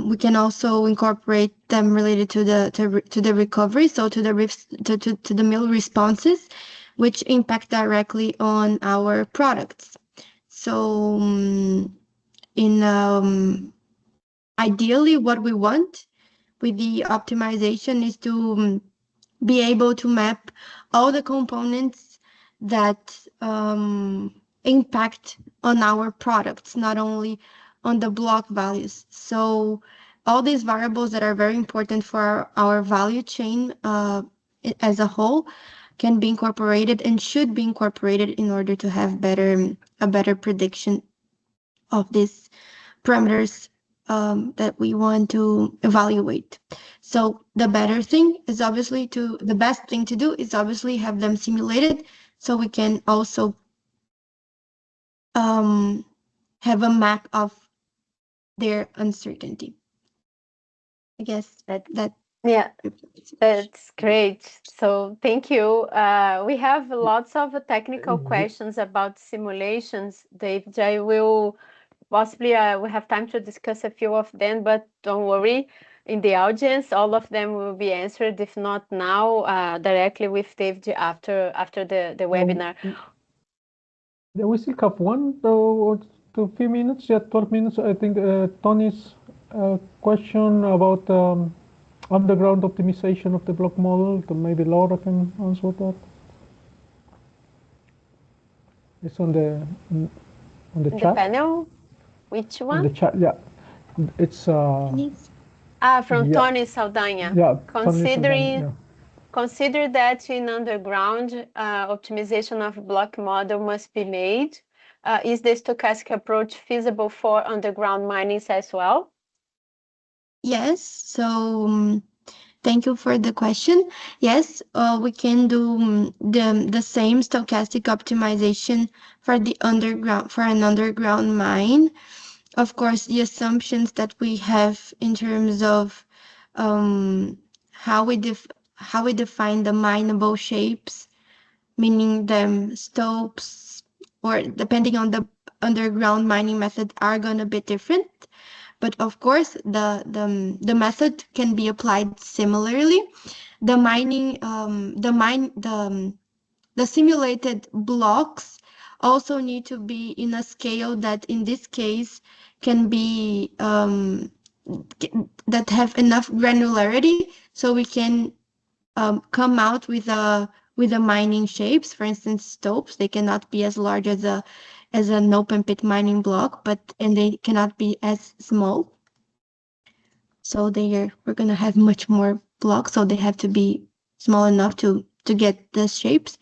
we can also incorporate them related to the recovery, so to the mill responses, which impact directly on our products. So ideally, what we want with the optimization is to be able to map all the components that impact on our products, not only on the block values. So all these variables that are very important for our value chain as a whole can be incorporated and should be incorporated in order to have a better prediction of these parameters that we want to evaluate. So the best thing to do is obviously have them simulated, so we can also have a map of their uncertainty. I guess that yeah, that's great. So thank you. We have lots of technical questions about simulations, David. I will possibly we have time to discuss a few of them, but don't worry. In the audience, all of them will be answered, if not now, directly with David after the webinar. Yeah, we still have one or two few minutes. Yeah, 12 minutes. I think Tony's question about underground optimization of the block model. So maybe Laura can answer that. It's on the chat. The panel. Which one? On the chat, yeah. It's from Tony Saldanha. Yeah, Consider that in underground, optimization of block model must be made. Is the stochastic approach feasible for underground mining as well? Yes. So thank you for the question. Yes, we can do the same stochastic optimization for an underground mine. Of course, the assumptions that we have in terms of how we define the mineable shapes, meaning them stopes, or depending on the underground mining method, are gonna be different. But of course, the method can be applied similarly. The simulated blocks also need to be in a scale that, in this case, can be that have enough granularity, so we can come out with a mining shapes. For instance, stopes, they cannot be as large as an open pit mining block, and they cannot be as small. So we're gonna have much more blocks, so they have to be small enough to get the shapes.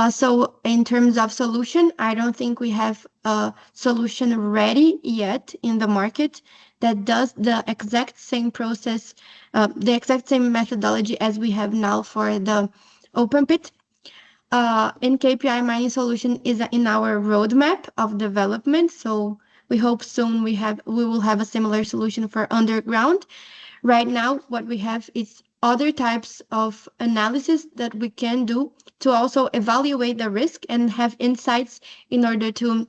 So in terms of solution, I don't think we have a solution ready yet in the market that does the exact same process, the exact same methodology as we have now for the open pit. And KPI mining solution is in our roadmap of development. So we hope soon we will have a similar solution for underground. Right now, what we have is other types of analysis that we can do to also evaluate the risk and have insights in order to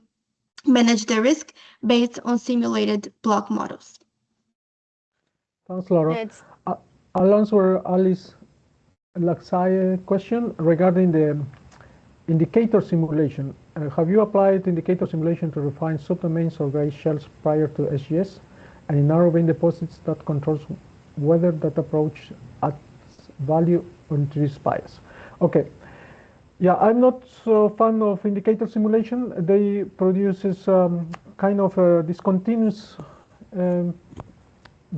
manage the risk based on simulated block models. Thanks, Laura. I'll answer Alice Laxaye's question regarding the indicator simulation. Have you applied indicator simulation to refine subdomains or gray shells prior to SGS? And in narrow vein deposits that controls whether that approach adds value or introduces bias. Okay. Yeah, I'm not so fan of indicator simulation. They produces kind of discontinuous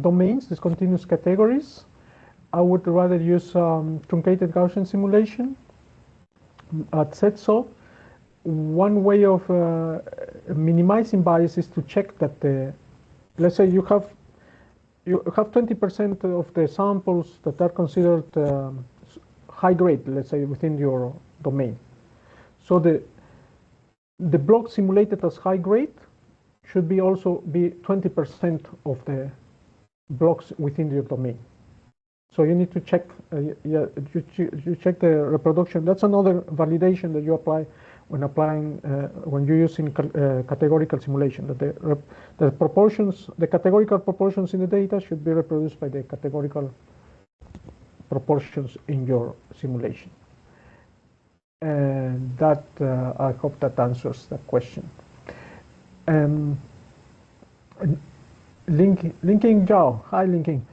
domains, discontinuous categories. I would rather use truncated Gaussian simulation at SETSO. One way of minimizing bias is to check that let's say you have 20% of the samples that are considered high grade, let's say, within your domain. So the block simulated as high grade should also be 20% of the blocks within your domain. So you need to check, you check the reproduction. That's another validation that you apply when you're using categorical simulation. That the proportions, the categorical proportions in the data should be reproduced by the categorical proportions in your simulation. And that I hope that answers that question. Linking Zhao, hi Linking,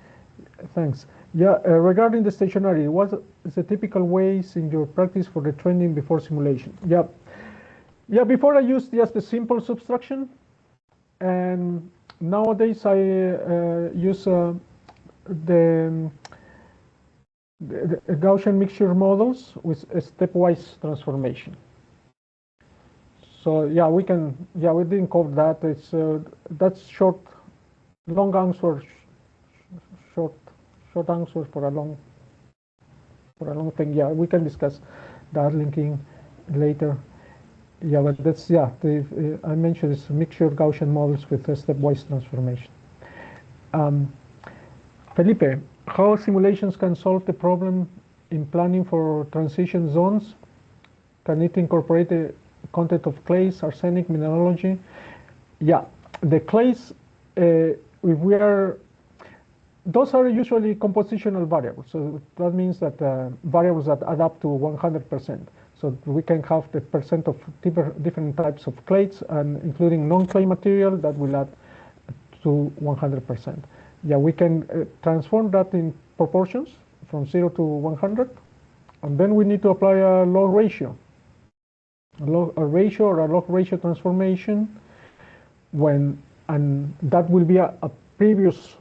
thanks. Yeah, regarding the stationary, what is the typical ways in your practice for the trending before simulation? Yeah, before I used just the simple subtraction, and nowadays I use the Gaussian mixture models with a stepwise transformation. So yeah, we didn't cover that. It's that's short, long answer, short answers for a long thing. Yeah, we can discuss that linking later. Yeah, but that's I mentioned this mixture Gaussian models with a stepwise transformation. Felipe, how simulations can solve the problem in planning for transition zones? Can it incorporate the content of clays, arsenic, mineralogy? Yeah, the clays, those are usually compositional variables. So that means that variables that add up to 100%. So we can have the percent of different types of clays, and including non-clay material that will add to 100%. Yeah, we can transform that in proportions from 0 to 100, and then we need to apply a log ratio, a ratio or a log ratio transformation, and that will be a previous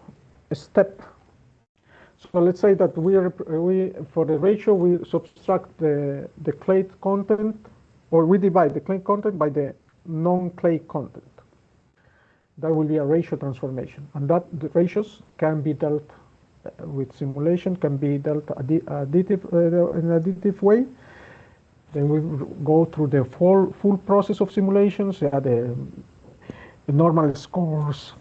step. So let's say that for the ratio we subtract the clay content, or we divide the clay content by the non-clay content. That will be a ratio transformation, and the ratios can be dealt with simulation, can be dealt in an additive way. Then we go through the full process of simulations, the normal scores,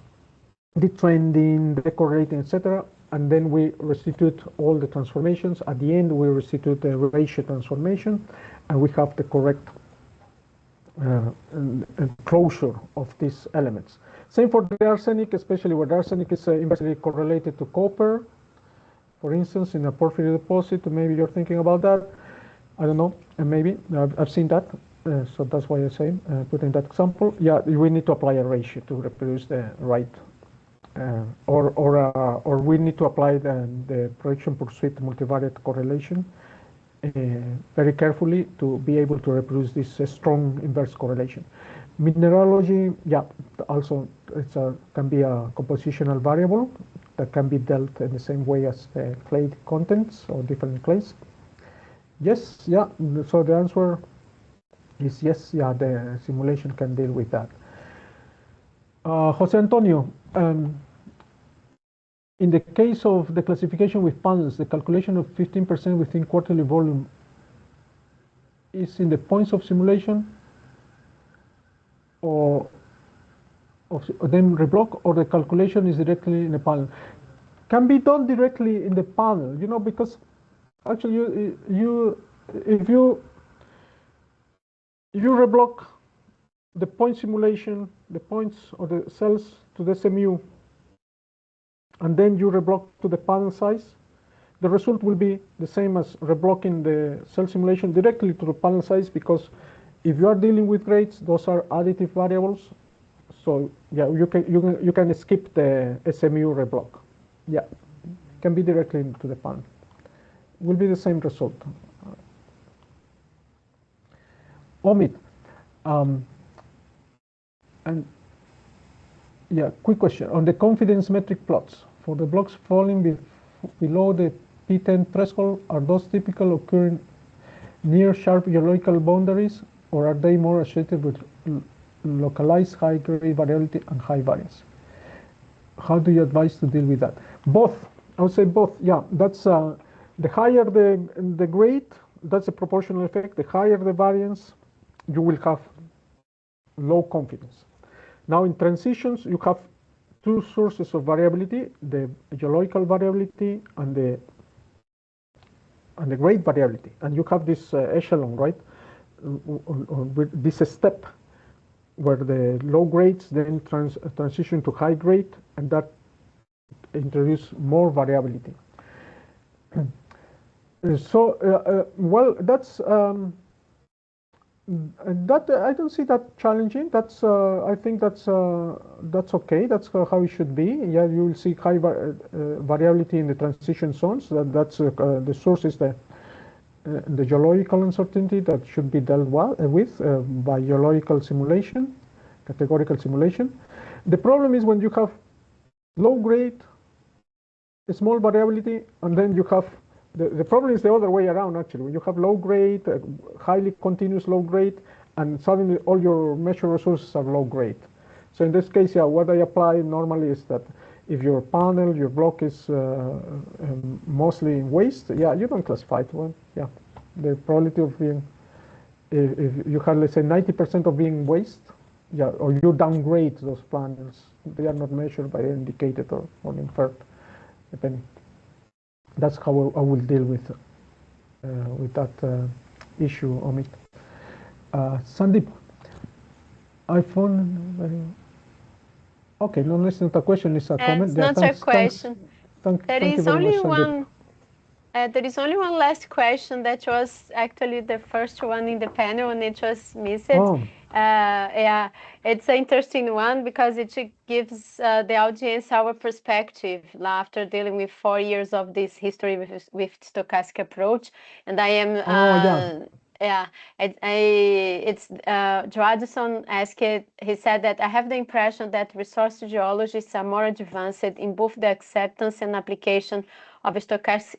the trending, the decorating, etc. And then we restitute all the transformations. At the end, we restitute the ratio transformation, and we have the correct closure of these elements. Same for the arsenic, especially where the arsenic is inversely correlated to copper. For instance, in a porphyry deposit, maybe you're thinking about that. I don't know, maybe I've seen that. So that's why I say put in that example. Yeah, we need to apply a ratio to reproduce the right or we need to apply the projection pursuit multivariate correlation very carefully to be able to reproduce this strong inverse correlation. Mineralogy, yeah, also can be a compositional variable that can be dealt in the same way as the clay contents or different clays. Yes, yeah, so the answer is yes, yeah, the simulation can deal with that. Jose Antonio, in the case of the classification with panels, the calculation of 15% within quarterly volume is in the points of simulation or then reblock, or the calculation is directly in the panel? Can be done directly in the panel, you know, because actually if you reblock the point simulation, the points or the cells to the SMU, and then you reblock to the panel size, the result will be the same as reblocking the cell simulation directly to the panel size, because if you are dealing with grades, those are additive variables. So yeah, you can skip the SMU reblock. Yeah, can be directly into the panel. Will be the same result. Omid, and yeah, quick question on the confidence metric plots for the blocks falling below the P10 threshold. Are those typical occurring near sharp geological boundaries, or are they more associated with localized high grade variability and high variance? How do you advise to deal with that? Both, I would say both. Yeah, that's the higher the grade, that's a proportional effect. The higher the variance, you will have low confidence. Now in transitions, you have two sources of variability: the geological variability and the grade variability, and you have this echelon, right? With this step where the low grades then transition to high grade, and that introduce more variability. So, well, that's that I don't see that challenging. That's I think that's okay. That's how it should be. Yeah, you will see high variability in the transition zones. That's the source is the geological uncertainty that should be dealt with by geological simulation, categorical simulation. The problem is when you have low grade, small variability, and then you have the problem is the other way around, actually. When you have low grade, highly continuous low grade, and suddenly all your measured resources are low grade. So in this case, yeah, what I apply normally is that if your panel, your block is mostly waste, yeah, you don't classify it. Well, yeah, the probability of being, if you have, let's say, 90% of being waste, yeah, or you downgrade those panels, they are not measured by indicated or inferred, depending. That's how I will deal with that issue, Omid. Sandeep, I found okay. No, it's not a question; it's a comment. It's not a question. There is only one. There is only one last question that was actually the first one in the panel, and it was missed. Oh. Yeah, it's an interesting one because it gives the audience our perspective after dealing with 4 years of this history with stochastic approach. And I am, it's Joadson asked it. He said that I have the impression that resource geologists are more advanced in both the acceptance and application of stochastic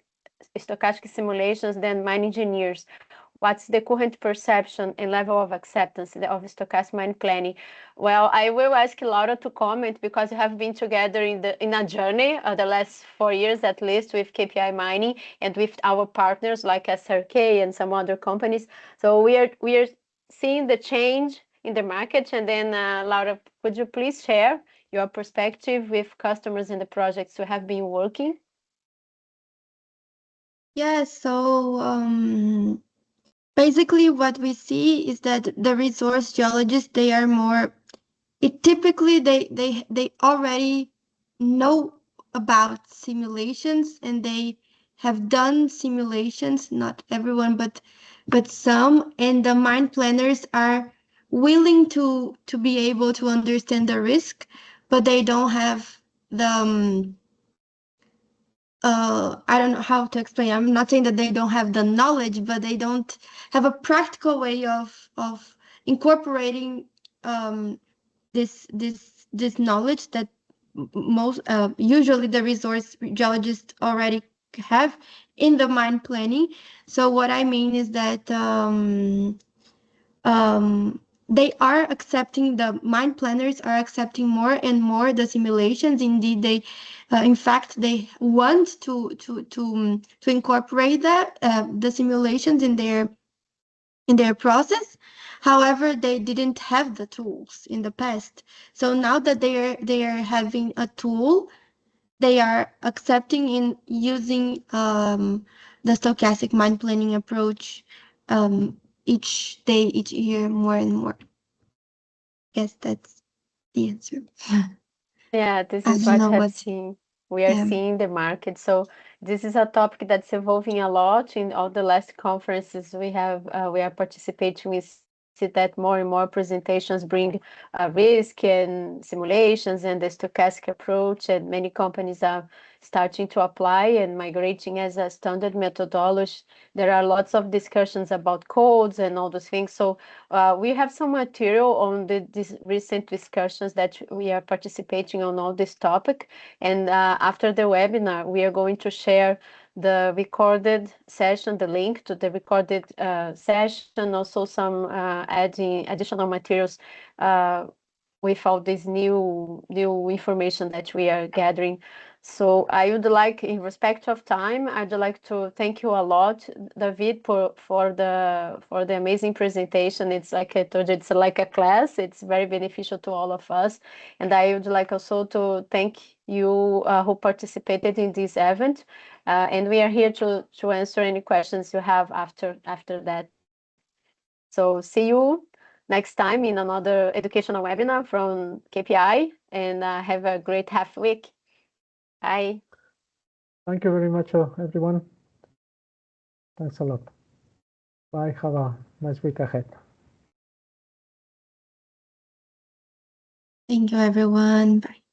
simulations than mine engineers. What's the current perception and level of acceptance of stochastic mine planning? Well, I will ask Laura to comment because we have been together in a journey the last 4 years at least with KPI mining and with our partners like SRK and some other companies. So we are seeing the change in the market. And then Laura, would you please share your perspective with customers in the projects you have been working? Yeah, so basically what we see is that the resource geologists, they are more, typically they already know about simulations, and they have done simulations, not everyone, but some, and the mine planners are willing to be able to understand the risk, but they don't have I don't know how to explain. I'm not saying that they don't have the knowledge, but they don't have a practical way of incorporating this knowledge that most usually the resource geologists already have in the mine planning. So what I mean is that they are accepting, the mine planners are accepting more and more the simulations. Indeed, they in fact they want to incorporate that the simulations in their process. However, they didn't have the tools in the past. So now that they are having a tool, they are accepting in using the stochastic mine planning approach each day, each year, more and more. Guess that's the answer. Yeah, this I is don't what know have what. seen. We are Yeah. seeing the market. So this is a topic that's evolving a lot in all the last conferences we are participating. We see that more and more presentations bring risk and simulations and the stochastic approach, and many companies are starting to apply and migrating as a standard methodology. There are lots of discussions about codes and all those things. So we have some material on these recent discussions that we are participating on all this topic. And after the webinar, we are going to share the recorded session, the link to the recorded session, also some adding additional materials with all this new information that we are gathering. So I would like, in respect of time, I'd like to thank you a lot, David, for the amazing presentation. It's like I told you, it's like a class. It's very beneficial to all of us. And I would like also to thank you who participated in this event. And we are here to answer any questions you have after that. So see you next time in another educational webinar from KPI, and have a great half week. Bye. Thank you very much, everyone. Thanks a lot. Bye. Have a nice week ahead. Thank you, everyone. Bye.